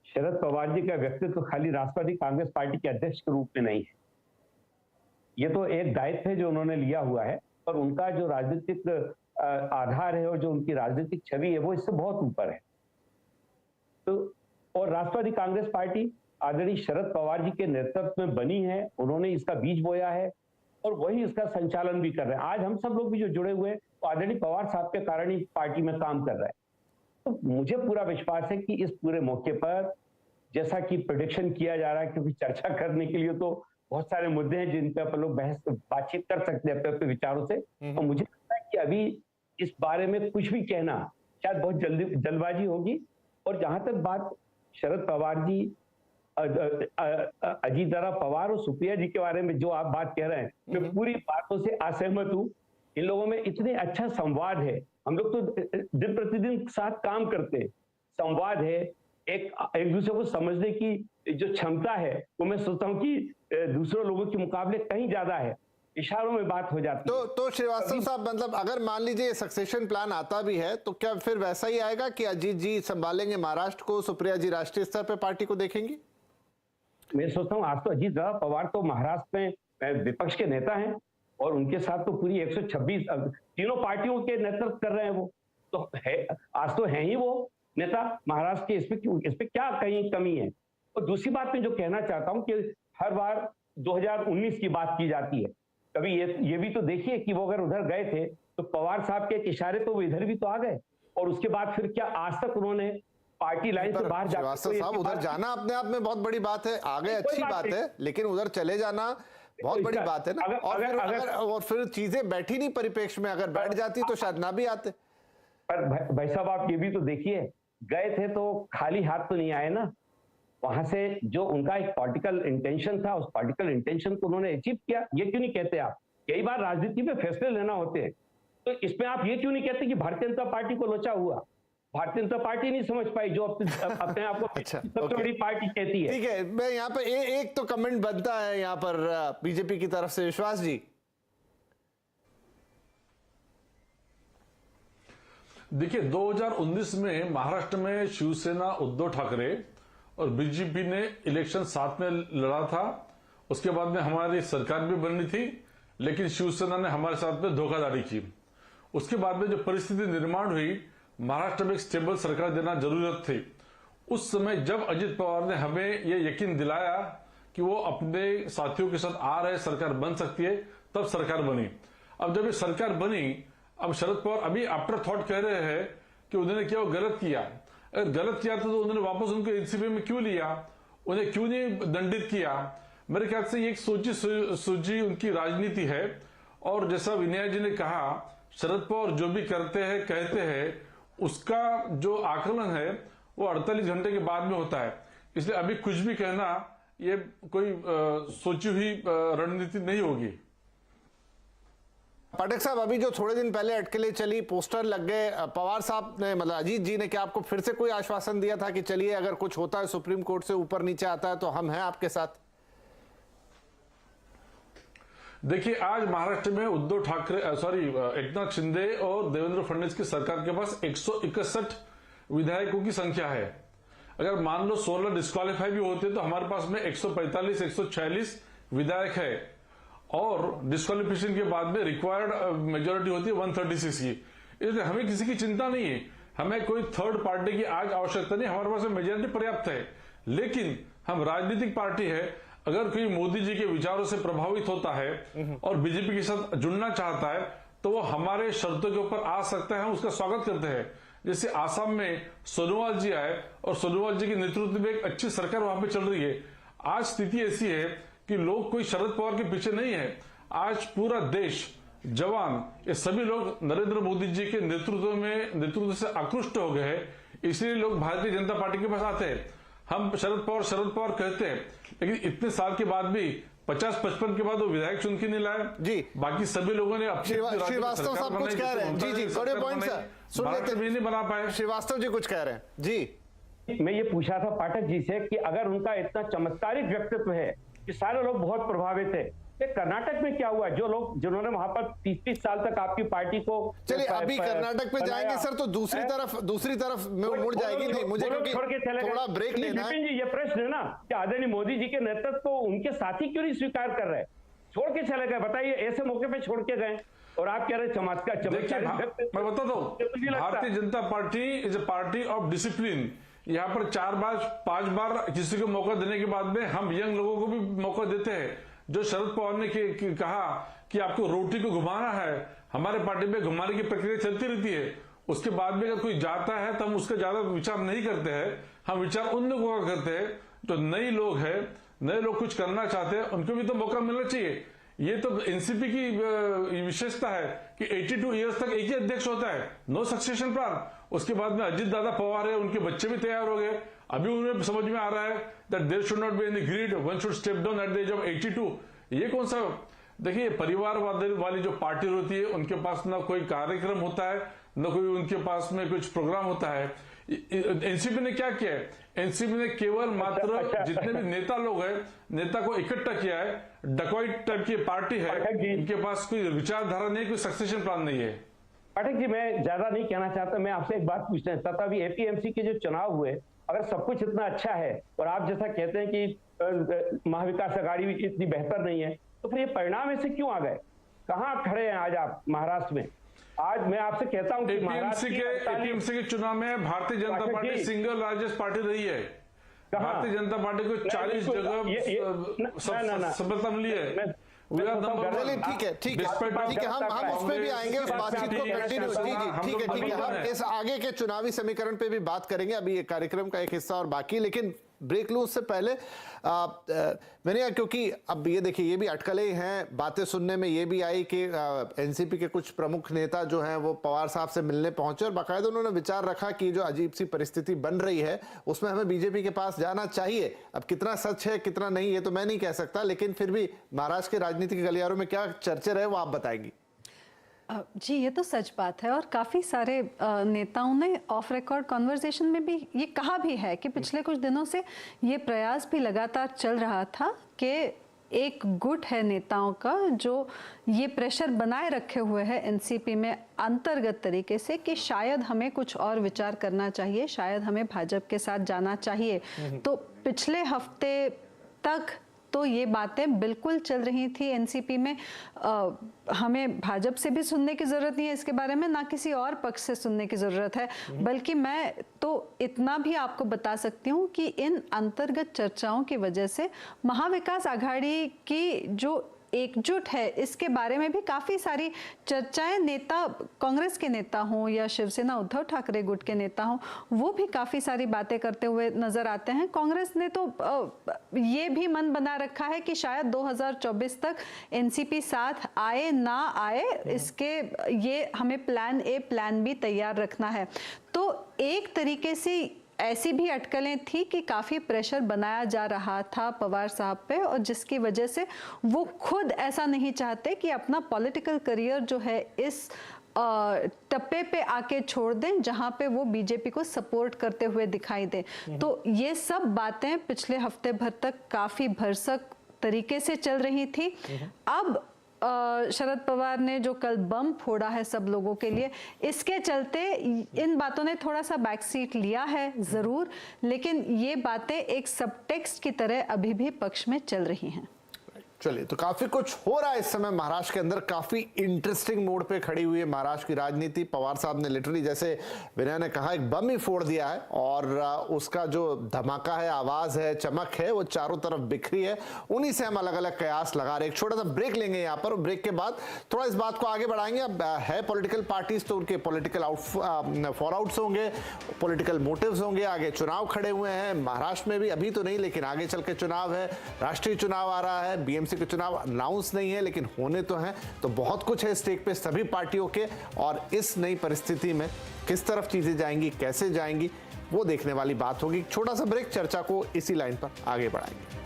शरद पवार जी का व्यक्तित्व खाली राष्ट्रवादी कांग्रेस पार्टी के अध्यक्ष के रूप में नहीं है। ये तो एक दायित्व है जो उन्होंने लिया हुआ है, और उनका जो राजनीतिक आधार है और जो उनकी राजनीतिक छवि है वो इससे बहुत ऊपर है। तो और राष्ट्रवादी कांग्रेस पार्टी आदरणीय शरद पवार जी के नेतृत्व में बनी है, उन्होंने इसका बीज बोया है और वही इसका संचालन भी कर रहे हैं। आज हम सब लोग भी जो जुड़े हुए हैं वो आदरणीय पवार साहब के कारण ही पार्टी में काम कर रहे हैं। तो मुझे पूरा विश्वास है कि इस पूरे मौके पर, जैसा कि प्रेडिक्शन किया जा रहा है, क्योंकि चर्चा करने के लिए तो बहुत सारे मुद्दे हैं जिन पर लोग बातचीत कर सकते हैं अपने विचारों से, और मुझे लगता है कि अभी इस बारे में कुछ भी कहना शायद बहुत जल्दबाजी होगी। और जहां तक बात शरद पवार जी, अजीत दादा पवार और सुप्रिया जी के बारे में जो आप बात कह रहे हैं, मैं पूरी बातों से असहमत हूं। इन लोगों में इतने अच्छा संवाद है, हम लोग तो दिन प्रतिदिन साथ काम करते हैं, संवाद है, एक दूसरे को समझने की जो क्षमता है वो मैं सोचता हूँ कि दूसरे लोगों के मुकाबले कहीं ज्यादा है। इशारों में बात हो जाती है। तो श्रीवास्तव साहब, मतलब अगर मान लीजिए सक्सेशन प्लान आता भी है तो क्या फिर वैसा ही आएगा कि अजीत जी संभालेंगे महाराष्ट्र को, सुप्रिया जी राष्ट्रीय स्तर पे पार्टी को देखेंगी? मैं सोचता हूँ आज तो अजीत दादा पवार तो महाराष्ट्र में विपक्ष के नेता हैं और उनके साथ तो पूरी 126 तीनों पार्टियों के नेतृत्व कर रहे हैं वो। तो है, आज तो है ही वो नेता महाराष्ट्र के। इस पे क्या कहीं कमी है? और दूसरी बात मैं जो कहना चाहता हूं कि हर बार 2019 की बात की जाती है, कभी ये भी तो देखिए कि वो अगर उधर गए थे तो पवार साहब के इशारे तो वो इधर भी तो आ गए, और उसके बाद फिर क्या आज तक उन्होंने पार्टी लाइन से बाहर श्रीवास्तव साहब, उधर जाना अपने आप में बहुत बड़ी बात है, आगे अच्छी बात है, लेकिन उधर चले जाना बहुत बड़ी बात है ना। और फिर चीजें बैठी नहीं परिप्रेक्ष्य में, अगर बैठ जाती तो शायद ना भी आते। पर भाई साहब आप ये भी तो देखिए, गए थे तो खाली हाथ तो नहीं आए ना। वहां से जो उनका एक पॉलिटिकल इंटेंशन था, उस पॉलिटिकल इंटेंशन को उन्होंने अचीव किया। ये क्यों नहीं कहते आप? कई बार राजनीति में फैसले लेना होते हैं, तो इसमें आप ये क्यों नहीं कहते कि भारतीय जनता पार्टी को लोचा हुआ? भारतीय जनता पार्टी नहीं समझ पाई जो अपने आप को अच्छा, सबसे बड़ी पार्टी कहती है। ठीक है, मैं यहाँ पे एक तो कमेंट बनता है यहाँ पर बीजेपी की तरफ से। विश्वास जी, देखिए 2019 में महाराष्ट्र में शिवसेना उद्धव ठाकरे और बीजेपी ने इलेक्शन साथ में लड़ा था। उसके बाद में हमारी सरकार भी बननी थी, लेकिन शिवसेना ने हमारे साथ में धोखाधड़ी की। उसके बाद में जो परिस्थिति निर्माण हुई, महाराष्ट्र में एक स्टेबल सरकार देना जरूरत थी। उस समय जब अजित पवार ने हमें यह यकीन दिलाया कि वो अपने साथियों के साथ आ रहे सरकार बन सकती है, तब सरकार बनी। अब जब ये सरकार बनी, अब शरद पवार अभी आफ्टर थॉट कह रहे हैं कि उन्होंने क्या वो गलत किया। अगर गलत किया तो उन्होंने वापस उनको एनसीपी में क्यों लिया, उन्हें क्यों नहीं दंडित किया? मेरे ख्याल से ये एक सोची सूझी उनकी राजनीति है। और जैसा विनय जी ने कहा, शरद पवार जो भी करते हैं कहते हैं, उसका जो आकलन है वो 48 घंटे के बाद में होता है। इसलिए अभी कुछ भी कहना ये कोई सोची हुई रणनीति नहीं होगी। पाठक साहब, अभी जो थोड़े दिन पहले अटकलें चली, पोस्टर लग गए, पवार साहब ने, मतलब अजीत जी ने, क्या आपको फिर से कोई आश्वासन दिया था कि चलिए अगर कुछ होता है, सुप्रीम कोर्ट से ऊपर नीचे आता है तो हम हैं आपके साथ? देखिए, आज महाराष्ट्र में उद्धव ठाकरे एकनाथ शिंदे और देवेंद्र फडणवीस की सरकार के पास 161 विधायकों की संख्या है। अगर मान लो 16 डिस्क्वालीफाई भी होते तो हमारे पास में 145 146 विधायक है, और डिस्क्वालिफिकेशन के बाद में रिक्वायर्ड मेजोरिटी होती है 136 की। इसलिए हमें किसी की चिंता नहीं है, हमें कोई थर्ड पार्टी की आज आवश्यकता नहीं, हमारे पास मेजोरिटी पर्याप्त है। लेकिन हम राजनीतिक पार्टी है, अगर कोई मोदी जी के विचारों से प्रभावित होता है और बीजेपी के साथ जुड़ना चाहता है तो वो हमारे शर्तों के ऊपर आ सकता है, हम उसका स्वागत करते हैं। जैसे आसाम में सोनोवाल जी आए और सोनोवाल जी के नेतृत्व में एक अच्छी सरकार वहां पे चल रही है। आज स्थिति ऐसी है कि लोग कोई शरद पवार के पीछे नहीं है, आज पूरा देश, जवान, ये सभी लोग नरेंद्र मोदी जी के नेतृत्व से आकृष्ट हो गए हैं। इसलिए लोग भारतीय जनता पार्टी के पास आते हैं। हम शरद पवार कहते हैं, लेकिन इतने साल के बाद भी 50-55 के बाद वो विधायक चुन के नहीं लाए जी। बाकी सभी लोगों ने श्रीवास्तव साहब कुछ कह रहे हैं जी, बड़े पॉइंट सुन लेते हैं, नहीं बना पाए। श्रीवास्तव जी कुछ कह रहे हैं जी। मैं ये पूछा था पाठक जी से कि अगर उनका इतना चमत्कारिक व्यक्तित्व है कि सारे लोग बहुत प्रभावित है, कर्नाटक में क्या हुआ? जो लोग जिन्होंने वहां पर 30-30 साल तक आपकी पार्टी को, चलिए अभी कर्नाटक में जाएंगे सर, तो दूसरी तरफ मुड़ जाएगी नहीं, मुझे थोड़ा ब्रेक लेना है। जी, ये प्रश्न है ना कि आदरणीय मोदी जी के नेतृत्व को उनके साथी क्यों नहीं स्वीकार कर रहे, छोड़ के चले गए? बताइए, ऐसे मौके पे छोड़ के गए और आप कह रहे चमत्कार। मैं बताता हूँ, Bharatiya Janata party is a party of discipline. यहाँ पर 4 बार 5 बार किसी को मौका देने के बाद में हम यंग लोगों को भी मौका देते हैं। जो शरद पवार ने कहा कि आपको रोटी को घुमाना है, हमारे पार्टी में घुमाने की प्रक्रिया चलती रहती है। उसके बाद में अगर कोई जाता है तो हम उसका ज्यादा विचार नहीं करते हैं, हम विचार उन लोगों का करते हैं जो नए लोग हैं, नए लोग कुछ करना चाहते हैं, उनको भी तो मौका मिलना चाहिए। ये तो एनसीपी की विशेषता है कि 82 ईयर्स तक एक ही अध्यक्ष होता है, नो सक्सेशन प्लान। उसके बाद में अजित दादा पवार है, उनके बच्चे भी तैयार हो गए, अभी उन्हें समझ में आ रहा है that there should not be any greed, one should step down at the age of 82। ये कौन सा, देखिए परिवारवाद वाली जो पार्टी होती है उनके पास ना कोई कार्यक्रम होता है, न कोई उनके पास में कुछ प्रोग्राम होता है। एनसीपी ने क्या किया है? एनसीपी ने केवल मात्र जितने भी नेता लोग हैं, नेता को इकट्ठा किया है। डकॉइट टाइप की पार्टी है, इनके पास कोई विचारधारा नहीं, कोई सक्सेशन प्लान नहीं है। पाठक जी, मैं ज्यादा नहीं कहना चाहता, मैं आपसे एक बात पूछना चाहता था। अभी एपीएमसी के जो चुनाव हुए, अगर सब कुछ इतना अच्छा है और आप जैसा कहते हैं कि महाविकास आघाड़ी इतनी बेहतर नहीं है, तो फिर ये परिणाम ऐसे क्यों आ गए? कहाँ खड़े हैं आज आप महाराष्ट्र में? आज मैं आपसे कहता हूं कि एपीएमसी के चुनाव में Bharatiya Janata party single largest party रही है। भारतीय जनता पार्टी को 40 जगह सफलता मिली है। ठीक है, हम उसमें भी आएंगे, उस बातचीत को कंटिन्यू। ठीक है, हम इस आगे के चुनावी समीकरण पे भी बात करेंगे। अभी ये कार्यक्रम का एक हिस्सा और बाकी, लेकिन ब्रेक लूं उससे पहले मैंने, क्योंकि अब ये देखिए, ये भी अटकलें हैं, बातें सुनने में ये भी आई कि एनसीपी के कुछ प्रमुख नेता जो हैं वो पवार साहब से मिलने पहुंचे और बाकायदा उन्होंने विचार रखा कि जो अजीब सी परिस्थिति बन रही है उसमें हमें बीजेपी के पास जाना चाहिए। अब कितना सच है कितना नहीं ये तो मैं नहीं कह सकता, लेकिन फिर भी महाराष्ट्र के राजनीति के गलियारों में क्या चर्चे रहे वो आप बताएंगी। जी, ये तो सच बात है और काफ़ी सारे नेताओं ने ऑफ रिकॉर्ड कॉन्वर्सेशन में भी ये कहा भी है कि पिछले कुछ दिनों से ये प्रयास भी लगातार चल रहा था कि एक गुट है नेताओं का जो ये प्रेशर बनाए रखे हुए है एनसीपी में अंतर्गत तरीके से कि शायद हमें कुछ और विचार करना चाहिए, शायद हमें भाजपा के साथ जाना चाहिए। तो पिछले हफ्ते तक तो ये बातें बिल्कुल चल रही थी एनसीपी में। हमें भाजपा से भी सुनने की ज़रूरत नहीं है इसके बारे में, ना किसी और पक्ष से सुनने की ज़रूरत है, बल्कि मैं तो इतना भी आपको बता सकती हूँ कि इन अंतर्गत चर्चाओं की वजह से महाविकास आघाड़ी की जो एकजुट है इसके बारे में भी काफ़ी सारी चर्चाएं, नेता कांग्रेस के नेता हों या शिवसेना उद्धव ठाकरे गुट के नेता हों, वो भी काफ़ी सारी बातें करते हुए नज़र आते हैं। कांग्रेस ने तो ये भी मन बना रखा है कि शायद 2024 तक एनसीपी साथ आए ना आए, इसके ये हमें प्लान ए प्लान बी तैयार रखना है। तो एक तरीके से ऐसी भी अटकलें थी कि काफ़ी प्रेशर बनाया जा रहा था पवार साहब पे, और जिसकी वजह से वो खुद ऐसा नहीं चाहते कि अपना पॉलिटिकल करियर जो है इस टप्पे पे आके छोड़ दें जहां पे वो बीजेपी को सपोर्ट करते हुए दिखाई दे। तो ये सब बातें पिछले हफ्ते भर तक काफ़ी भरसक तरीके से चल रही थी। अब शरद पवार ने जो कल बम फोड़ा है सब लोगों के लिए, इसके चलते इन बातों ने थोड़ा सा बैक सीट लिया है ज़रूर, लेकिन ये बातें एक सबटेक्स्ट की तरह अभी भी पक्ष में चल रही हैं। चलिए, तो काफी कुछ हो रहा है इस समय महाराष्ट्र के अंदर, काफी इंटरेस्टिंग मोड पे खड़ी हुई है महाराष्ट्र की राजनीति। पवार साहब ने लिटरली, जैसे विनय ने कहा, एक बम ही फोड़ दिया है और उसका जो धमाका है, आवाज है, चमक है, वो चारों तरफ बिखरी है। उन्हीं से हम अलग अलग कयास लगा रहे। एक छोटा सा ब्रेक लेंगे यहाँ पर, ब्रेक के बाद थोड़ा इस बात को आगे बढ़ाएंगे। अब है पॉलिटिकल पार्टीज तो उनके पॉलिटिकल फॉर आउट्स होंगे, पॉलिटिकल मोटिव्स होंगे, आगे चुनाव खड़े हुए हैं महाराष्ट्र में भी, अभी तो नहीं लेकिन आगे चल के चुनाव है, राष्ट्रीय चुनाव आ रहा है, बीएमसी के चुनाव अनाउंस नहीं है लेकिन होने तो हैं। तो बहुत कुछ है स्टेक पे सभी पार्टियों के, और इस नई परिस्थिति में किस तरफ चीजें जाएंगी, कैसे जाएंगी, वो देखने वाली बात होगी। छोटा सा ब्रेक, चर्चा को इसी लाइन पर आगे बढ़ाएंगे।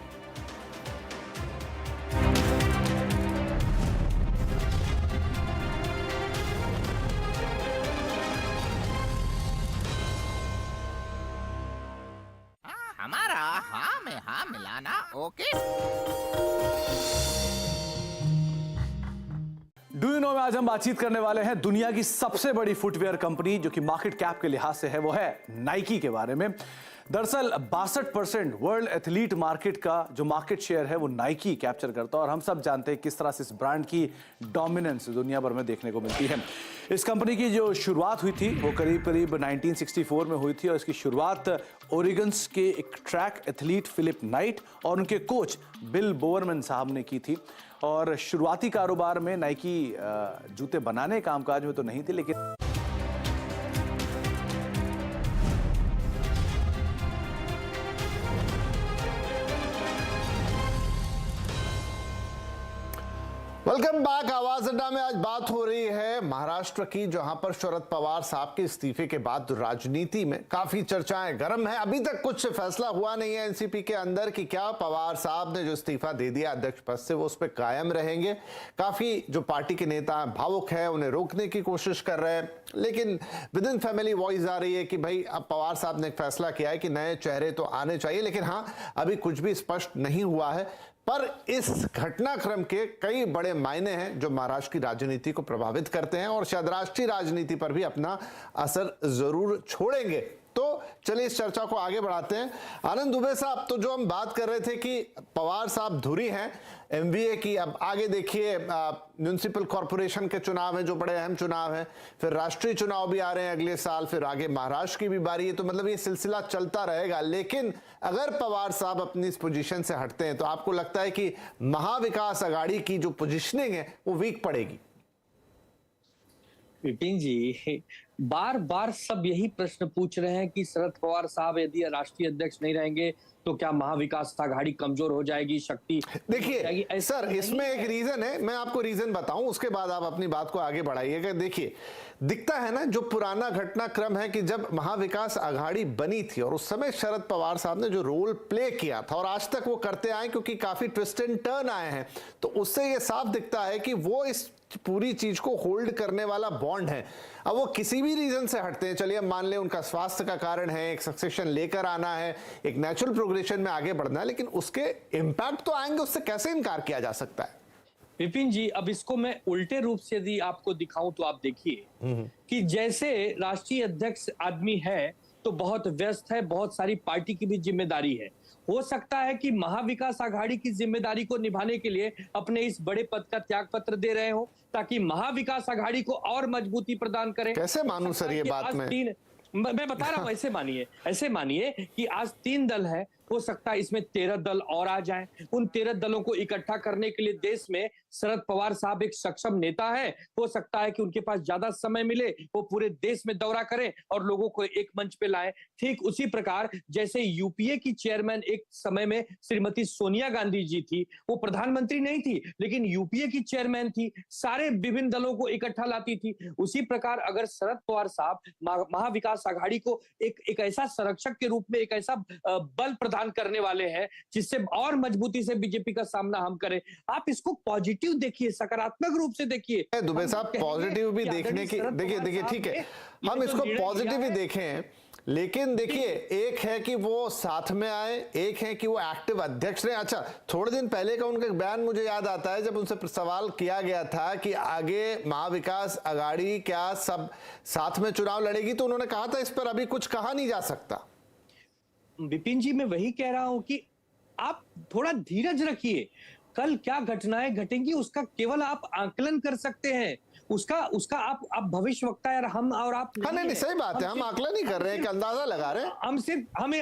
हमारा हाँ में हाँ मिलाना ओके। डू यू नो में आज हम बातचीत करने वाले हैं दुनिया की सबसे बड़ी फुटवेयर कंपनी जो कि मार्केट कैप के लिहाज से है, वो है नाइकी के बारे में। दरअसल 62% वर्ल्ड एथलीट मार्केट का जो मार्केट शेयर है वो नाइकी कैप्चर करता है, और हम सब जानते हैं किस तरह से इस ब्रांड की डोमिनेंस दुनिया भर में देखने को मिलती है। इस कंपनी की जो शुरुआत हुई थी वो करीब 1964 में हुई थी, और इसकी शुरुआत ओरिगन्स के एक ट्रैक एथलीट फिलिप नाइट और उनके कोच बिल बोवरमैन साहब ने की थी। और शुरुआती कारोबार में नाइकी जूते बनाने कामकाज में तो नहीं थी, लेकिन वेलकम बैक। आवाज अड्डा में आज बात हो रही है महाराष्ट्र की, जहां पर शरद पवार साहब के इस्तीफे के बाद राजनीति में काफी चर्चाएं गर्म है। अभी तक कुछ फैसला हुआ नहीं है एनसीपी के अंदर कि क्या पवार साहब ने जो इस्तीफा दे दिया अध्यक्ष पद से वो उस पर कायम रहेंगे। काफी जो पार्टी के नेता भावुक है उन्हें रोकने की कोशिश कर रहे हैं, लेकिन विद इन फैमिली वॉइस आ रही है कि भाई अब पवार साहब ने एक फैसला किया है कि नए चेहरे तो आने चाहिए, लेकिन हाँ अभी कुछ भी स्पष्ट नहीं हुआ है। पर इस घटनाक्रम के कई बड़े मायने हैं जो महाराष्ट्र की राजनीति को प्रभावित करते हैं और शायद राष्ट्रीय राजनीति पर भी अपना असर जरूर छोड़ेंगे। तो चलिए इस चर्चा को आगे बढ़ाते हैं। आनंद दुबे साहब, तो जो हम बात कर रहे थे कि पवार साहब धुरी हैं एमवीए की, अब आगे देखिए म्युनिसिपल कॉरपोरेशन के चुनाव हैं जो बड़े अहम चुनाव हैं, फिर राष्ट्रीय चुनाव भी आ रहे हैं अगले साल, फिर आगे महाराष्ट्र की भी बारी है, तो मतलब ये सिलसिला चलता रहेगा। लेकिन अगर पवार साहब अपनी इस पोजीशन से हटते हैं तो आपको लगता है कि महाविकास आघाड़ी की जो पोजीशनिंग है वो वीक पड़ेगी? विपिन जी, बार बार सब यही प्रश्न पूछ रहे हैं कि शरद पवार साहब यदि राष्ट्रीय अध्यक्ष नहीं रहेंगे तो क्या महाविकास आघाड़ी कमजोर हो जाएगी, शक्ति? देखिए सर, इसमें एक रीजन है, मैं आपको रीजन बताऊं, उसके बाद आप अपनी बात को आगे बढ़ाइएगा। देखिए, दिखता है ना जो पुराना घटनाक्रम है कि जब महाविकास आघाड़ी बनी थी और उस समय शरद पवार साहब ने जो रोल प्ले किया था और आज तक वो करते आए, क्योंकि काफी ट्विस्ट एंड टर्न आए हैं, तो उससे ये साफ दिखता है कि वो इस पूरी चीज को होल्ड करने वाला बॉन्ड है। अब वो किसी भी रीजन से हटते हैं, चलिए हम मान लें उनका स्वास्थ्य का कारण है, एक सक्सेशन लेकर आना है, एक नेचुरल प्रोग्रेशन में आगे बढ़ना है, लेकिन उसके इंपैक्ट तो आएंगे, उससे कैसे इनकार किया जा सकता है? विपिन जी, अब इसको मैं उल्टे रूप से यदि आपको दिखाऊं तो आप देखिए कि जैसे राष्ट्रीय अध्यक्ष आदमी है तो बहुत व्यस्त है, बहुत सारी पार्टी की भी जिम्मेदारी है। हो सकता है कि महाविकास आघाड़ी की जिम्मेदारी को निभाने के लिए अपने इस बड़े पद का त्याग पत्र दे रहे हो ताकि महाविकास आघाड़ी को और मजबूती प्रदान करें। कैसे मानूं सर ये बात में? मैं बता रहा हूं, ऐसे मानिए कि आज 3 दल है, हो सकता है इसमें 13 दल और आ जाएं। उन 13 दलों को इकट्ठा करने के लिए देश में शरद पवार साहब एक सक्षम नेता है, हो सकता है कि उनके पास ज्यादा समय मिले, वो पूरे देश में दौरा करें और लोगों को एक मंच पे लाएं। ठीक उसी प्रकार जैसे यूपीए की चेयरमैन एक समय में श्रीमती सोनिया गांधी जी थी, वो प्रधानमंत्री नहीं थी लेकिन यूपीए की चेयरमैन थी, सारे विभिन्न दलों को इकट्ठा लाती थी। उसी प्रकार अगर शरद पवार साहब महाविकास आघाड़ी को एक ऐसा संरक्षक के रूप में एक ऐसा बल प्रदान करने वाले हैं जिससे और मजबूती से बीजेपी का सामना हम करें, आप इसको पॉजिटिव देखिए, सकारात्मक रूप से देखिए। दुबे साहब, पॉजिटिव भी देखने की, देखिए ठीक है, हम इसको पॉजिटिव भी देखें, लेकिन देखिए एक है कि वो साथ में आए, एक है कि वो एक्टिव अध्यक्ष रहे। अच्छा, थोड़े दिन पहले का उनका बयान मुझे याद आता है जब उनसे सवाल किया गया था कि आगे महाविकास आघाड़ी क्या सब साथ में चुनाव लड़ेगी, तो उन्होंने कहा था इस पर अभी कुछ कहा नहीं जा सकता। विपिन जी, मैं वही कह रहा हूं कि आप थोड़ा धीरज रखिए, कल क्या घटनाएं घटेंगी उसका केवल आप आकलन कर सकते हैं, उसका आप भविष्यवक्ता यार हम और आप नहीं, सही बात है, हम आकलन नहीं कर रहे हैं कि अंदाजा लगा रहे हैं।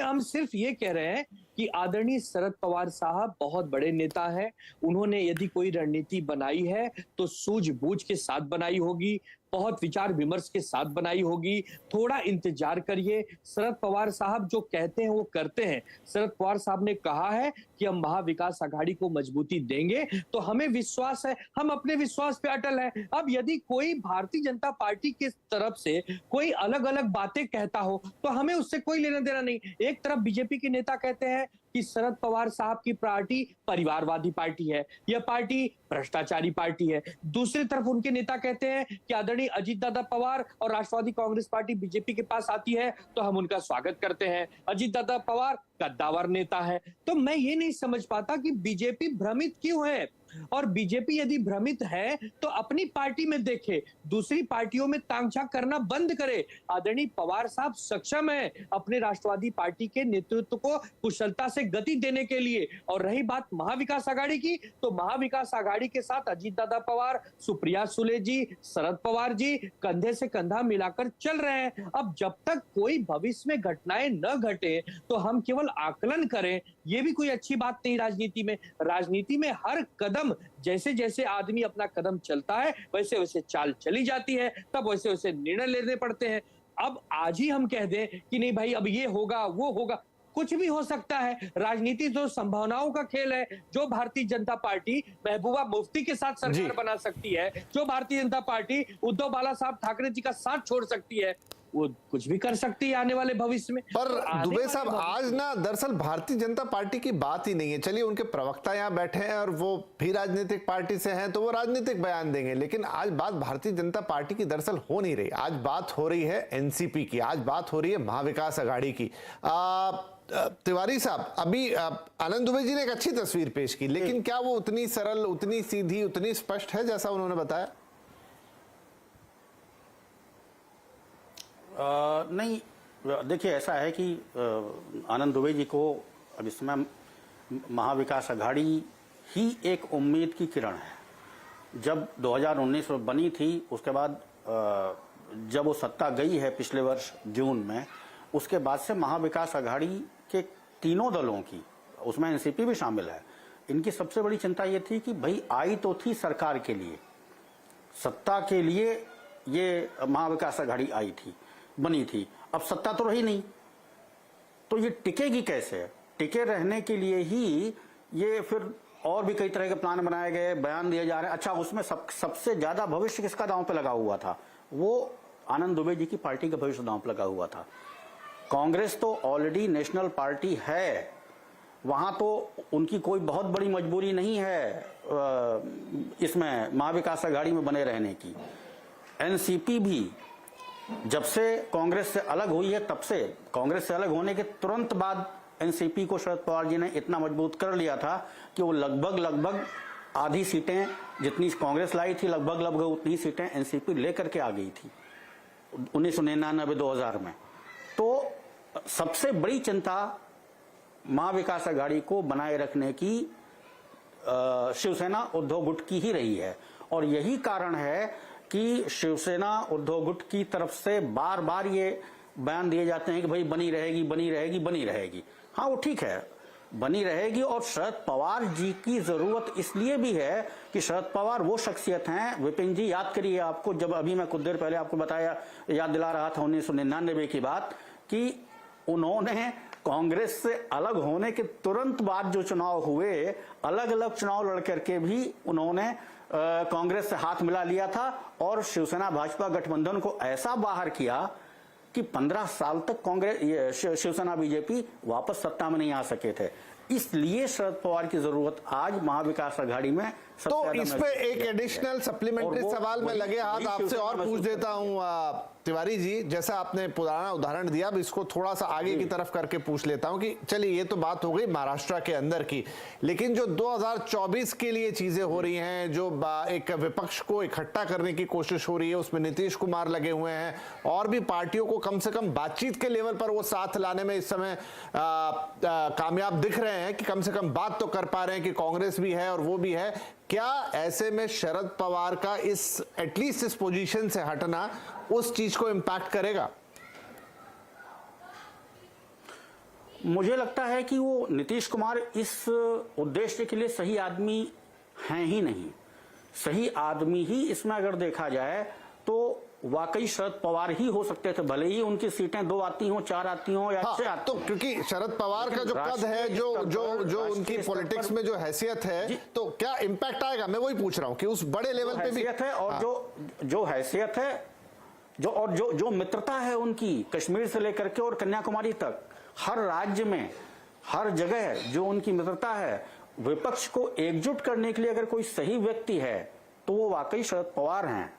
हम सिर्फ ये कह रहे हैं कि आदरणीय शरद पवार साहब बहुत बड़े नेता हैं, उन्होंने यदि कोई रणनीति बनाई है तो सूझबूझ के साथ बनाई होगी, बहुत विचार विमर्श के साथ बनाई होगी। थोड़ा इंतजार करिए, शरद पवार साहब जो कहते हैं वो करते हैं। शरद पवार साहब ने कहा है कि हम महाविकास आघाड़ी को मजबूती देंगे, तो हमें विश्वास है, हम अपने विश्वास पे अटल है। अब यदि कोई भारतीय जनता पार्टी की तरफ से कोई अलग अलग बातें कहता हो तो हमें उससे कोई लेना देना नहीं। एक तरफ बीजेपी के नेता कहते हैं कि शरद पवार साहब की पार्टी परिवारवादी पार्टी है, यह पार्टी भ्रष्टाचारी पार्टी है। दूसरी तरफ उनके नेता कहते हैं कि आदरणीय अजीत दादा पवार और राष्ट्रवादी कांग्रेस पार्टी बीजेपी के पास आती है तो हम उनका स्वागत करते हैं। अजीत दादा पवार कद्दावर नेता है। तो मैं ये नहीं समझ पाता कि बीजेपी भ्रमित क्यों है, और बीजेपी यदि भ्रमित है तो अपनी पार्टी में देखे, दूसरी पार्टियों में तांगझांक करना बंद करे। आदरणीय पवार साहब सक्षम है अपने राष्ट्रवादी पार्टी के नेतृत्व को कुशलता से गति देने के लिए। और रही बात महाविकास आघाड़ी की, तो महाविकास आघाड़ी के साथ अजीत दादा पवार, सुप्रिया सुले जी, शरद पवार जी कंधे से कंधा मिलाकर चल रहे हैं। अब जब तक कोई भविष्य में घटनाएं न घटे तो हम केवल आकलन करें, ये भी कोई अच्छी बात नहीं। राजनीति में हर कदम जैसे जैसे आदमी अपना कदम चलता है वैसे वैसे चाल चली जाती है, तब वैसे वैसे निर्णय लेने पड़ते हैं। अब आज ही हम कह दें कि नहीं भाई अब ये होगा वो होगा, कुछ भी हो सकता है। राजनीति तो संभावनाओं का खेल है। जो भारतीय जनता पार्टी महबूबा मुफ्ती के साथ सरकार बना सकती है, जो भारतीय जनता पार्टी उद्धव बाला साहब ठाकरे जी का साथ छोड़ सकती है, वो कुछ भी कर सकती है आने वाले भविष्य में। पर दुबे साहब, आज ना दरअसल भारतीय जनता पार्टी की बात ही नहीं है। चलिए उनके प्रवक्ता यहाँ बैठे हैं और वो भी राजनीतिक पार्टी से हैं तो वो राजनीतिक बयान देंगे, लेकिन आज बात भारतीय जनता पार्टी की दरअसल हो नहीं रही। आज बात हो रही है एनसीपी की, आज बात हो रही है महाविकास आघाड़ी की। तिवारी साहब, अभी आनंद दुबे जी ने एक अच्छी तस्वीर पेश की, लेकिन क्या वो उतनी सरल, उतनी सीधी, उतनी स्पष्ट है जैसा उन्होंने बताया? नहीं, देखिए, ऐसा है कि आनंद दुबे जी को अब इस समय महाविकास आघाड़ी ही एक उम्मीद की किरण है। जब 2019 में बनी थी, उसके बाद जब वो सत्ता गई है पिछले वर्ष जून में, उसके बाद से महाविकास आघाड़ी के तीनों दलों की, उसमें एनसीपी भी शामिल है, इनकी सबसे बड़ी चिंता ये थी कि भाई आई तो थी सरकार के लिए, सत्ता के लिए ये महाविकास आघाड़ी आई थी, बनी थी, अब सत्ता तो रही नहीं, तो ये टिकेगी कैसे? टिके रहने के लिए ही ये फिर और भी कई तरह के प्लान बनाए गए, बयान दिए जा रहे हैं। अच्छा, उसमें सबसे ज्यादा भविष्य किसका दांव पे लगा हुआ था? वो आनंद दुबे जी की पार्टी का भविष्य दांव पे लगा हुआ था। कांग्रेस तो ऑलरेडी नेशनल पार्टी है, वहां तो उनकी कोई बहुत बड़ी मजबूरी नहीं है इसमें महाविकास आघाड़ी में बने रहने की। एनसीपी भी जब से कांग्रेस से अलग हुई है, तब से कांग्रेस से अलग होने के तुरंत बाद एनसीपी को शरद पवार जी ने इतना मजबूत कर लिया था कि वो लगभग आधी सीटें जितनी कांग्रेस लाई थी, लगभग उतनी सीटें एनसीपी लेकर के आ गई थी 1999-2000 में। तो सबसे बड़ी चिंता महाविकास आघाड़ी को बनाए रखने की शिवसेना उद्धव गुट की ही रही है, और यही कारण है कि शिवसेना उद्धव गुट की तरफ से बार बार ये बयान दिए जाते हैं कि भाई बनी रहेगी। हाँ, वो ठीक है, बनी रहेगी, और शरद पवार जी की जरूरत इसलिए भी है कि शरद पवार वो शख्सियत हैं, विपिन जी याद करिए आपको, जब अभी मैं कुछ देर पहले आपको बताया, याद दिला रहा था 1999 की बात, कि उन्होंने कांग्रेस से अलग होने के तुरंत बाद जो चुनाव हुए, अलग अलग चुनाव लड़ करके भी उन्होंने कांग्रेस से हाथ मिला लिया था और शिवसेना भाजपा गठबंधन को ऐसा बाहर किया कि 15 साल तक कांग्रेस शिवसेना बीजेपी वापस सत्ता में नहीं आ सके थे। इसलिए शरद पवार की जरूरत आज महाविकास आघाड़ी में। तो इस पे एक एडिशनल सप्लीमेंट्री सवाल में लगे हाथ आपसे और पूछ देता हूं तिवारी जी, जैसा आपने पुराना उदाहरण दिया, अब इसको थोड़ा सा आगे की तरफ करके पूछ लेता हूं कि चलिए ये तो बात हो गई महाराष्ट्र के अंदर की, लेकिन जो 2024 के लिए चीजें हो रही हैं, जो एक विपक्ष को इकट्ठा करने की कोशिश हो रही है, उसमें नीतीश कुमार लगे हुए हैं और भी पार्टियों को कम से कम बातचीत के लेवल पर वो साथ लाने में इस समय कामयाब दिख रहे हैं कि कम से कम बात तो कर पा रहे हैं कि कांग्रेस भी है और वो भी है। क्या ऐसे में शरद पवार का एटलीस्ट इस पोजीशन से हटना उस चीज को इंपैक्ट करेगा? मुझे लगता है कि वो नीतीश कुमार इस उद्देश्य के लिए सही आदमी हैं ही नहीं। सही आदमी ही इसमें अगर देखा जाए तो वाकई शरद पवार ही हो सकते थे, भले ही उनकी सीटें 2 आती हों, 4 आती हों या 6 आती, तो क्योंकि शरद पवार का जो पद है, जो उनकी पॉलिटिक्स में जो हैसियत है, तो क्या इंपैक्ट आएगा? मैं वही पूछ रहा हूं कि उस बड़े लेवल पे भी है, और जो हैसियत है, जो मित्रता है उनकी, कश्मीर से लेकर के और कन्याकुमारी तक, हर राज्य में हर जगह जो उनकी मित्रता है, विपक्ष को एकजुट करने के लिए अगर कोई सही व्यक्ति है तो वो वाकई शरद पवार हैं,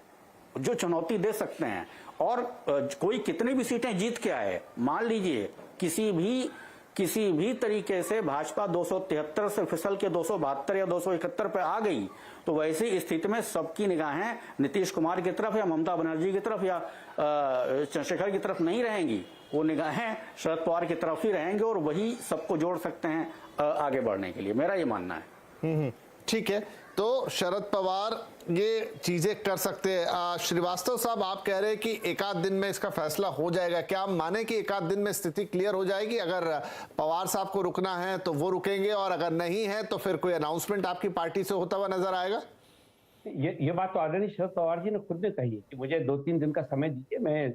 जो चुनौती दे सकते हैं। और कोई कितनी भी सीटें जीत के आए, मान लीजिए किसी भी तरीके से भाजपा 273 से फिसल के 272 या 271 पे आ गई, तो वैसी स्थिति में सबकी निगाहें नीतीश कुमार की तरफ या ममता बनर्जी की तरफ या चंद्रशेखर की तरफ नहीं रहेंगी, वो निगाहें शरद पवार की तरफ ही रहेंगे, और वही सबको जोड़ सकते हैं आगे बढ़ने के लिए, मेरा ये मानना है। ठीक है, तो शरद पवार ये चीजें कर सकते हैं। श्रीवास्तव साहब, आप कह रहे हैं कि एक आध दिन में इसका फैसला हो जाएगा, क्या आप माने कि एक आध दिन में स्थिति क्लियर हो जाएगी? अगर पवार साहब को रुकना है तो वो रुकेंगे, और अगर नहीं है तो फिर कोई अनाउंसमेंट आपकी पार्टी से होता हुआ नजर आएगा? ये बात तो आदरणीय शरद पवार जी ने खुद ने कही है कि मुझे 2-3 दिन का समय दीजिए, मैं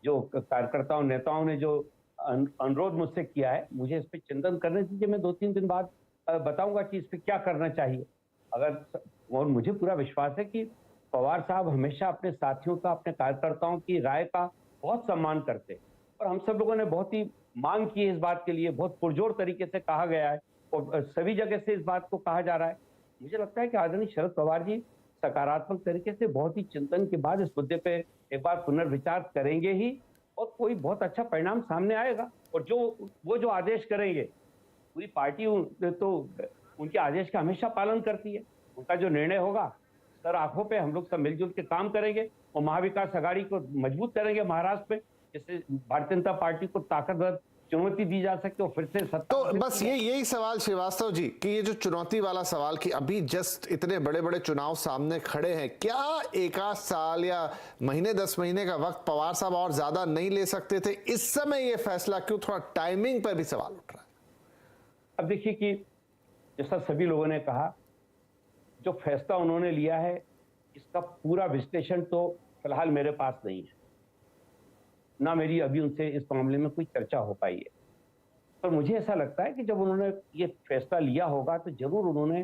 जो कार्यकर्ताओं नेताओं ने जो अनुरोध मुझसे किया है, मुझे इस पर चिंतन करने दीजिए, मैं 2-3 दिन बाद बताऊंगा कि इस पर क्या करना चाहिए। और मुझे पूरा विश्वास है कि पवार साहब हमेशा अपने साथियों का, अपने कार्यकर्ताओं की राय का बहुत सम्मान करते हैं, और हम सब लोगों ने बहुत ही मांग की है इस बात के लिए, बहुत पुरजोर तरीके से कहा गया है और सभी जगह से इस बात को कहा जा रहा है। मुझे लगता है कि आदरणीय शरद पवार जी सकारात्मक तरीके से बहुत ही चिंतन के बाद इस मुद्दे पे एक बार पुनर्विचार करेंगे ही, और कोई बहुत अच्छा परिणाम सामने आएगा। और वो जो आदेश करेंगे, पूरी पार्टी तो उनके आदेश का हमेशा पालन करती है, उनका जो निर्णय होगा सर आंखों पे हम लोग सब मिलजुल के काम करेंगे और महाविकास आघाड़ी को मजबूत करेंगे महाराष्ट्र में, जिससे भारतीय जनता पार्टी को ताकतवर चुनौती दी जा सकती है और फिर से सत्ता। तो बस यही सवाल श्रीवास्तव जी कि ये जो चुनौती वाला सवाल कि अभी जस्ट इतने बड़े बड़े चुनाव सामने खड़े हैं, क्या एक आध साल या महीने 10 महीने का वक्त पवार साहब और ज्यादा नहीं ले सकते थे? इस समय ये फैसला क्यों? थोड़ा टाइमिंग पर भी सवाल उठ रहा है। अब देखिए कि जैसा सभी लोगों ने कहा, जो फैसला उन्होंने लिया है इसका पूरा विश्लेषण तो फिलहाल मेरे पास नहीं है, ना मेरी अभी उनसे इस मामले में कोई चर्चा हो पाई है। पर मुझे ऐसा लगता है कि जब उन्होंने ये फैसला लिया होगा तो जरूर उन्होंने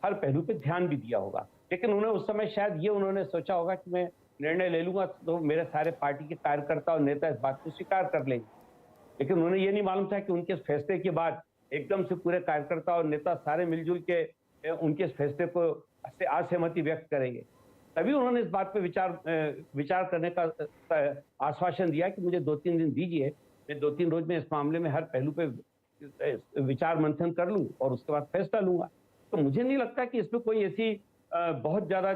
हर पहलू पे ध्यान भी दिया होगा, लेकिन उन्हें उस समय शायद ये उन्होंने सोचा होगा कि मैं निर्णय ले लूंगा तो मेरे सारे पार्टी के कार्यकर्ता और नेता इस बात को स्वीकार कर लेंगे। लेकिन उन्हें ये नहीं मालूम था कि उनके इस फैसले के बाद एकदम से पूरे कार्यकर्ता और नेता सारे मिलजुल के उनके इस फैसले को असहमति व्यक्त करेंगे। तभी उन्होंने इस बात पे विचार करने का आश्वासन दिया कि मुझे 2-3 दिन दीजिए, मैं 2-3 रोज में इस मामले में हर पहलू पे विचार मंथन कर लूं और उसके बाद फैसला लूंगा। तो मुझे नहीं लगता कि इसमें कोई ऐसी बहुत ज्यादा,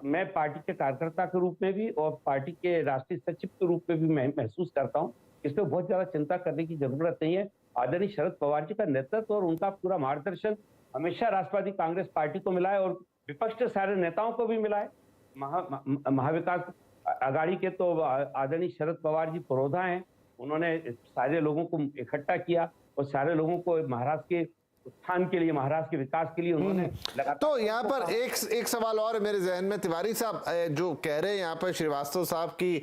मैं पार्टी के कार्यकर्ता के रूप में भी और पार्टी के राष्ट्रीय सचिव के रूप में भी मैं महसूस करता हूँ इसमें बहुत ज्यादा चिंता करने की जरूरत नहीं है। आदरणीय शरद पवार जी का नेतृत्व और उनका पूरा मार्गदर्शन हमेशा राष्ट्रवादी कांग्रेस पार्टी को मिला है और विपक्ष के सारे नेताओं को भी मिला है। महाविकास आघाड़ी के तो आदरणीय शरद पवार जी पुरोधा हैं, उन्होंने सारे लोगों को इकट्ठा किया और सारे लोगों को महाराष्ट्र के उत्थान के लिए, महाराष्ट्र के विकास के लिए उन्होंने लगातार। तो यहाँ पर एक सवाल और मेरे जहन में, तिवारी साहब जो कह रहे हैं यहाँ पर श्रीवास्तव साहब की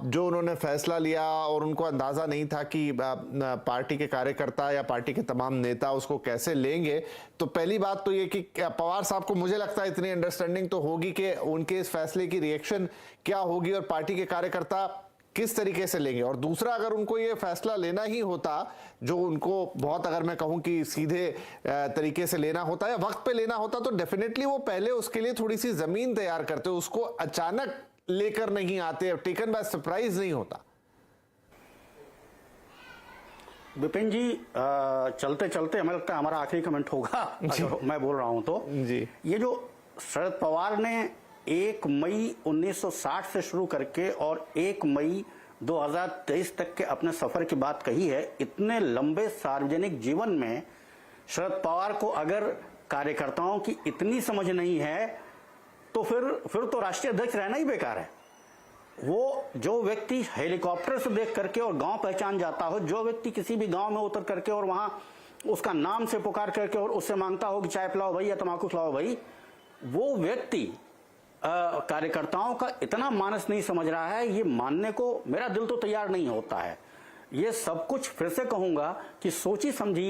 जो उन्होंने फैसला लिया और उनको अंदाजा नहीं था कि पार्टी के कार्यकर्ता या पार्टी के तमाम नेता उसको कैसे लेंगे। तो पहली बात तो ये कि पवार साहब को मुझे लगता है इतनी अंडरस्टैंडिंग तो होगी कि उनके इस फैसले की रिएक्शन क्या होगी और पार्टी के कार्यकर्ता किस तरीके से लेंगे। और दूसरा, अगर उनको ये फैसला लेना ही होता जो उनको बहुत, अगर मैं कहूं कि सीधे तरीके से लेना होता या वक्त पे लेना होता, तो डेफिनेटली वो पहले उसके लिए थोड़ी सी जमीन तैयार करते, उसको अचानक लेकर नहीं आते, टेकन बाय सरप्राइज नहीं होता। विपिन जी, चलते चलते हमें लगता है हमारा आखिरी कमेंट होगा अगर मैं बोल रहा हूं तो जी। ये जो शरद पवार ने 1 मई 1960 से शुरू करके और 1 मई 2023 तक के अपने सफर की बात कही है, इतने लंबे सार्वजनिक जीवन में शरद पवार को अगर कार्यकर्ताओं की इतनी समझ नहीं है तो फिर तो राष्ट्रीय अध्यक्ष रहना ही बेकार है। वो जो व्यक्ति हेलीकॉप्टर से देख करके और गांव पहचान जाता हो, जो व्यक्ति किसी भी गांव में उतर करके और वहां उसका नाम से पुकार करके और उससे मांगता हो कि चाय पिलाओ भाई या तंबाकू खिलाओ भाई, वो व्यक्ति कार्यकर्ताओं का इतना मानस नहीं समझ रहा है, ये मानने को मेरा दिल तो तैयार नहीं होता है। ये सब कुछ फिर से कहूंगा कि सोची समझी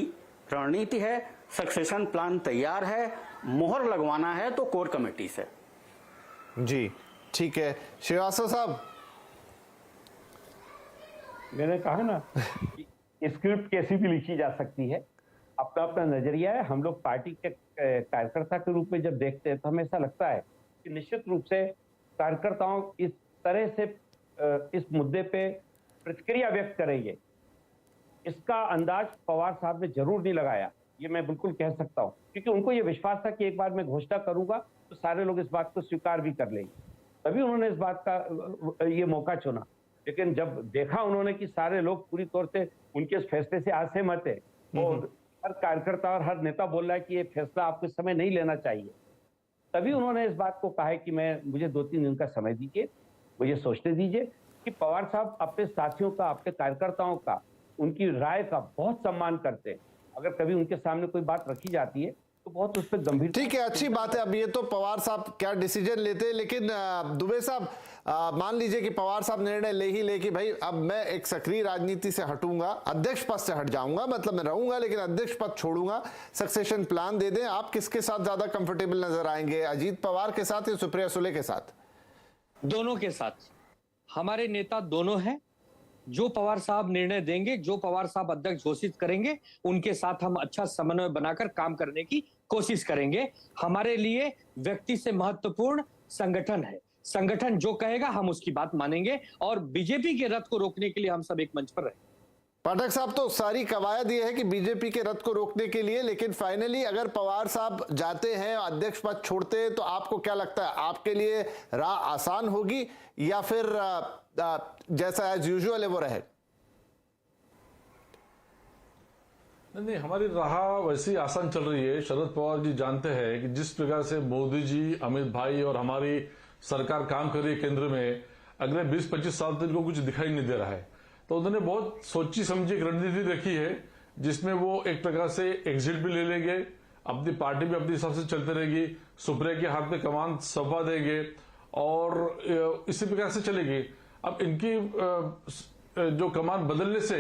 रणनीति है, सक्सेशन प्लान तैयार है, मोहर लगवाना है तो कोर कमेटी से। जी ठीक है, श्रीवास्तव साहब। मैंने कहा ना स्क्रिप्ट कैसी भी लिखी जा सकती है, अपना अपना नजरिया है। हम लोग पार्टी के कार्यकर्ता के रूप में जब देखते हैं तो हमें ऐसा लगता है कि निश्चित रूप से कार्यकर्ताओं इस तरह से इस मुद्दे पे प्रतिक्रिया व्यक्त करेंगे, इसका अंदाज पवार साहब ने जरूर नहीं लगाया, ये मैं बिल्कुल कह सकता हूँ, क्योंकि उनको ये विश्वास था कि एक बार मैं घोषणा करूंगा तो सारे लोग इस बात को स्वीकार भी कर लेंगे, तभी उन्होंने इस बात का ये मौका चुना। लेकिन जब देखा उन्होंने कि सारे लोग पूरी तौर से उनके इस फैसले से असहमत है और हर कार्यकर्ता और हर नेता बोल रहा है कि ये फैसला आपको इस समय नहीं लेना चाहिए, तभी उन्होंने इस बात को कहा है कि मुझे 2-3 दिन का समय दीजिए, मुझे सोचने दीजिए कि पवार साहब अपने साथियों का, अपने कार्यकर्ताओं का, उनकी राय का बहुत सम्मान करते हैं। अगर कभी उनके सामने कोई बात रखी जाती है तो बहुत उस पर गंभीर। ठीक है, अच्छी बात है। अब ये तो पवार साहब क्या डिसीजन लेते हैं, लेकिन दुबे साहब मान लीजिए कि पवार साहब निर्णय ले ही ले कि भाई अब मैं एक सक्रिय राजनीति से हटूंगा, अध्यक्ष पद से हट जाऊंगा, मतलब मैं रहूंगा लेकिन अध्यक्ष पद छोड़ूंगा, सक्सेशन प्लान दे दें, आप किसके साथ ज्यादा कंफर्टेबल नजर आएंगे, अजीत पवार के साथ या सुप्रिया सुले के साथ? दोनों के साथ। हमारे नेता दोनों हैं, जो पवार साहब निर्णय देंगे, जो पवार साहब अध्यक्ष घोषित करेंगे, उनके साथ हम अच्छा समन्वय बनाकर काम करने की कोशिश करेंगे। हमारे लिए व्यक्ति से महत्वपूर्ण संगठन है, संगठन जो कहेगा हम उसकी बात मानेंगे और बीजेपी के रथ को रोकने के लिए हम सब एक मंच पर रहेंगे। पाठक साहब, तो सारी कवायद ये है कि बीजेपी के रथ को रोकने के लिए, लेकिन फाइनली अगर पवार साहब जाते हैं, अध्यक्ष पद छोड़ते हैं, तो आपको क्या लगता है, आपके लिए राह आसान होगी या फिर जैसा एज यूजुअल है वो रहे? नहीं, हमारी राह वैसी आसान चल रही है। शरद पवार जी जानते हैं कि जिस प्रकार से मोदी जी, अमित भाई और हमारी सरकार काम कर रही है केंद्र में, अगले 20-25 साल तक इनको कुछ दिखाई नहीं दे रहा है। तो उन्होंने बहुत सोची समझी एक रणनीति रखी है, जिसमें वो एक प्रकार से एग्जिट भी ले लेंगे, अपनी पार्टी भी अपने हिसाब से चलते रहेगी, सुप्रिया के हाथ में कमान सौंपा देंगे और इसी प्रकार से चलेगी। अब इनकी जो कमान बदलने से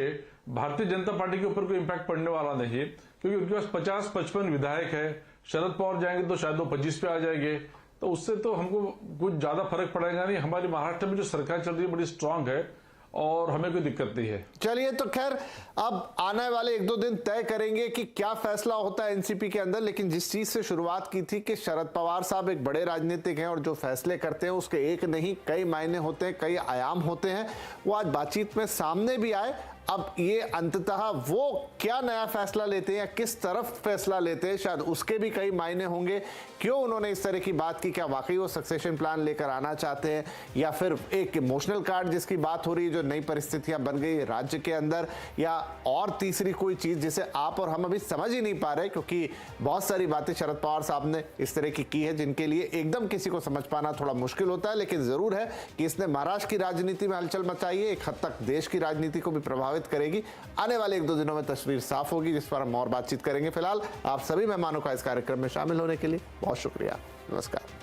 भारतीय जनता पार्टी के ऊपर कोई इम्पैक्ट पड़ने वाला नहीं है, क्योंकि उनके पास 50-55 विधायक है। शरद पवार जाएंगे तो शायद वो 25 पे आ जाएंगे, तो उससे तो हमको कुछ ज्यादा फर्क पड़ेगा नहीं। हमारी महाराष्ट्र में जो सरकार चल रही है बड़ी स्ट्रांग है और हमें कोई दिक्कत नहीं है। चलिए, तो खैर अब आने वाले 1-2 दिन तय करेंगे कि क्या फैसला होता है एनसीपी के अंदर। लेकिन जिस चीज से शुरुआत की थी कि शरद पवार साहब एक बड़े राजनीतिक हैं और जो फैसले करते हैं उसके एक नहीं कई मायने होते हैं, कई आयाम होते हैं, वो आज बातचीत में सामने भी आए। अब ये अंततः वो क्या नया फैसला लेते हैं या किस तरफ फैसला लेते हैं, शायद उसके भी कई मायने होंगे। क्यों उन्होंने इस तरह की बात की, क्या वाकई वो सक्सेशन प्लान लेकर आना चाहते हैं या फिर एक इमोशनल कार्ड जिसकी बात हो रही है, जो नई परिस्थितियां बन गई राज्य के अंदर, या और तीसरी कोई चीज जिसे आप और हम अभी समझ ही नहीं पा रहे, क्योंकि बहुत सारी बातें शरद पवार साहब ने इस तरह की है जिनके लिए एकदम किसी को समझ पाना थोड़ा मुश्किल होता है। लेकिन जरूर है कि इसने महाराष्ट्र की राजनीति में हलचल मचाई है, एक हद तक देश की राजनीति को भी प्रभावित करेगी। आने वाले 1-2 दिनों में तस्वीर साफ होगी, जिस पर हम और बातचीत करेंगे। फिलहाल आप सभी मेहमानों का इस कार्यक्रम में शामिल होने के लिए बहुत शुक्रिया। नमस्कार।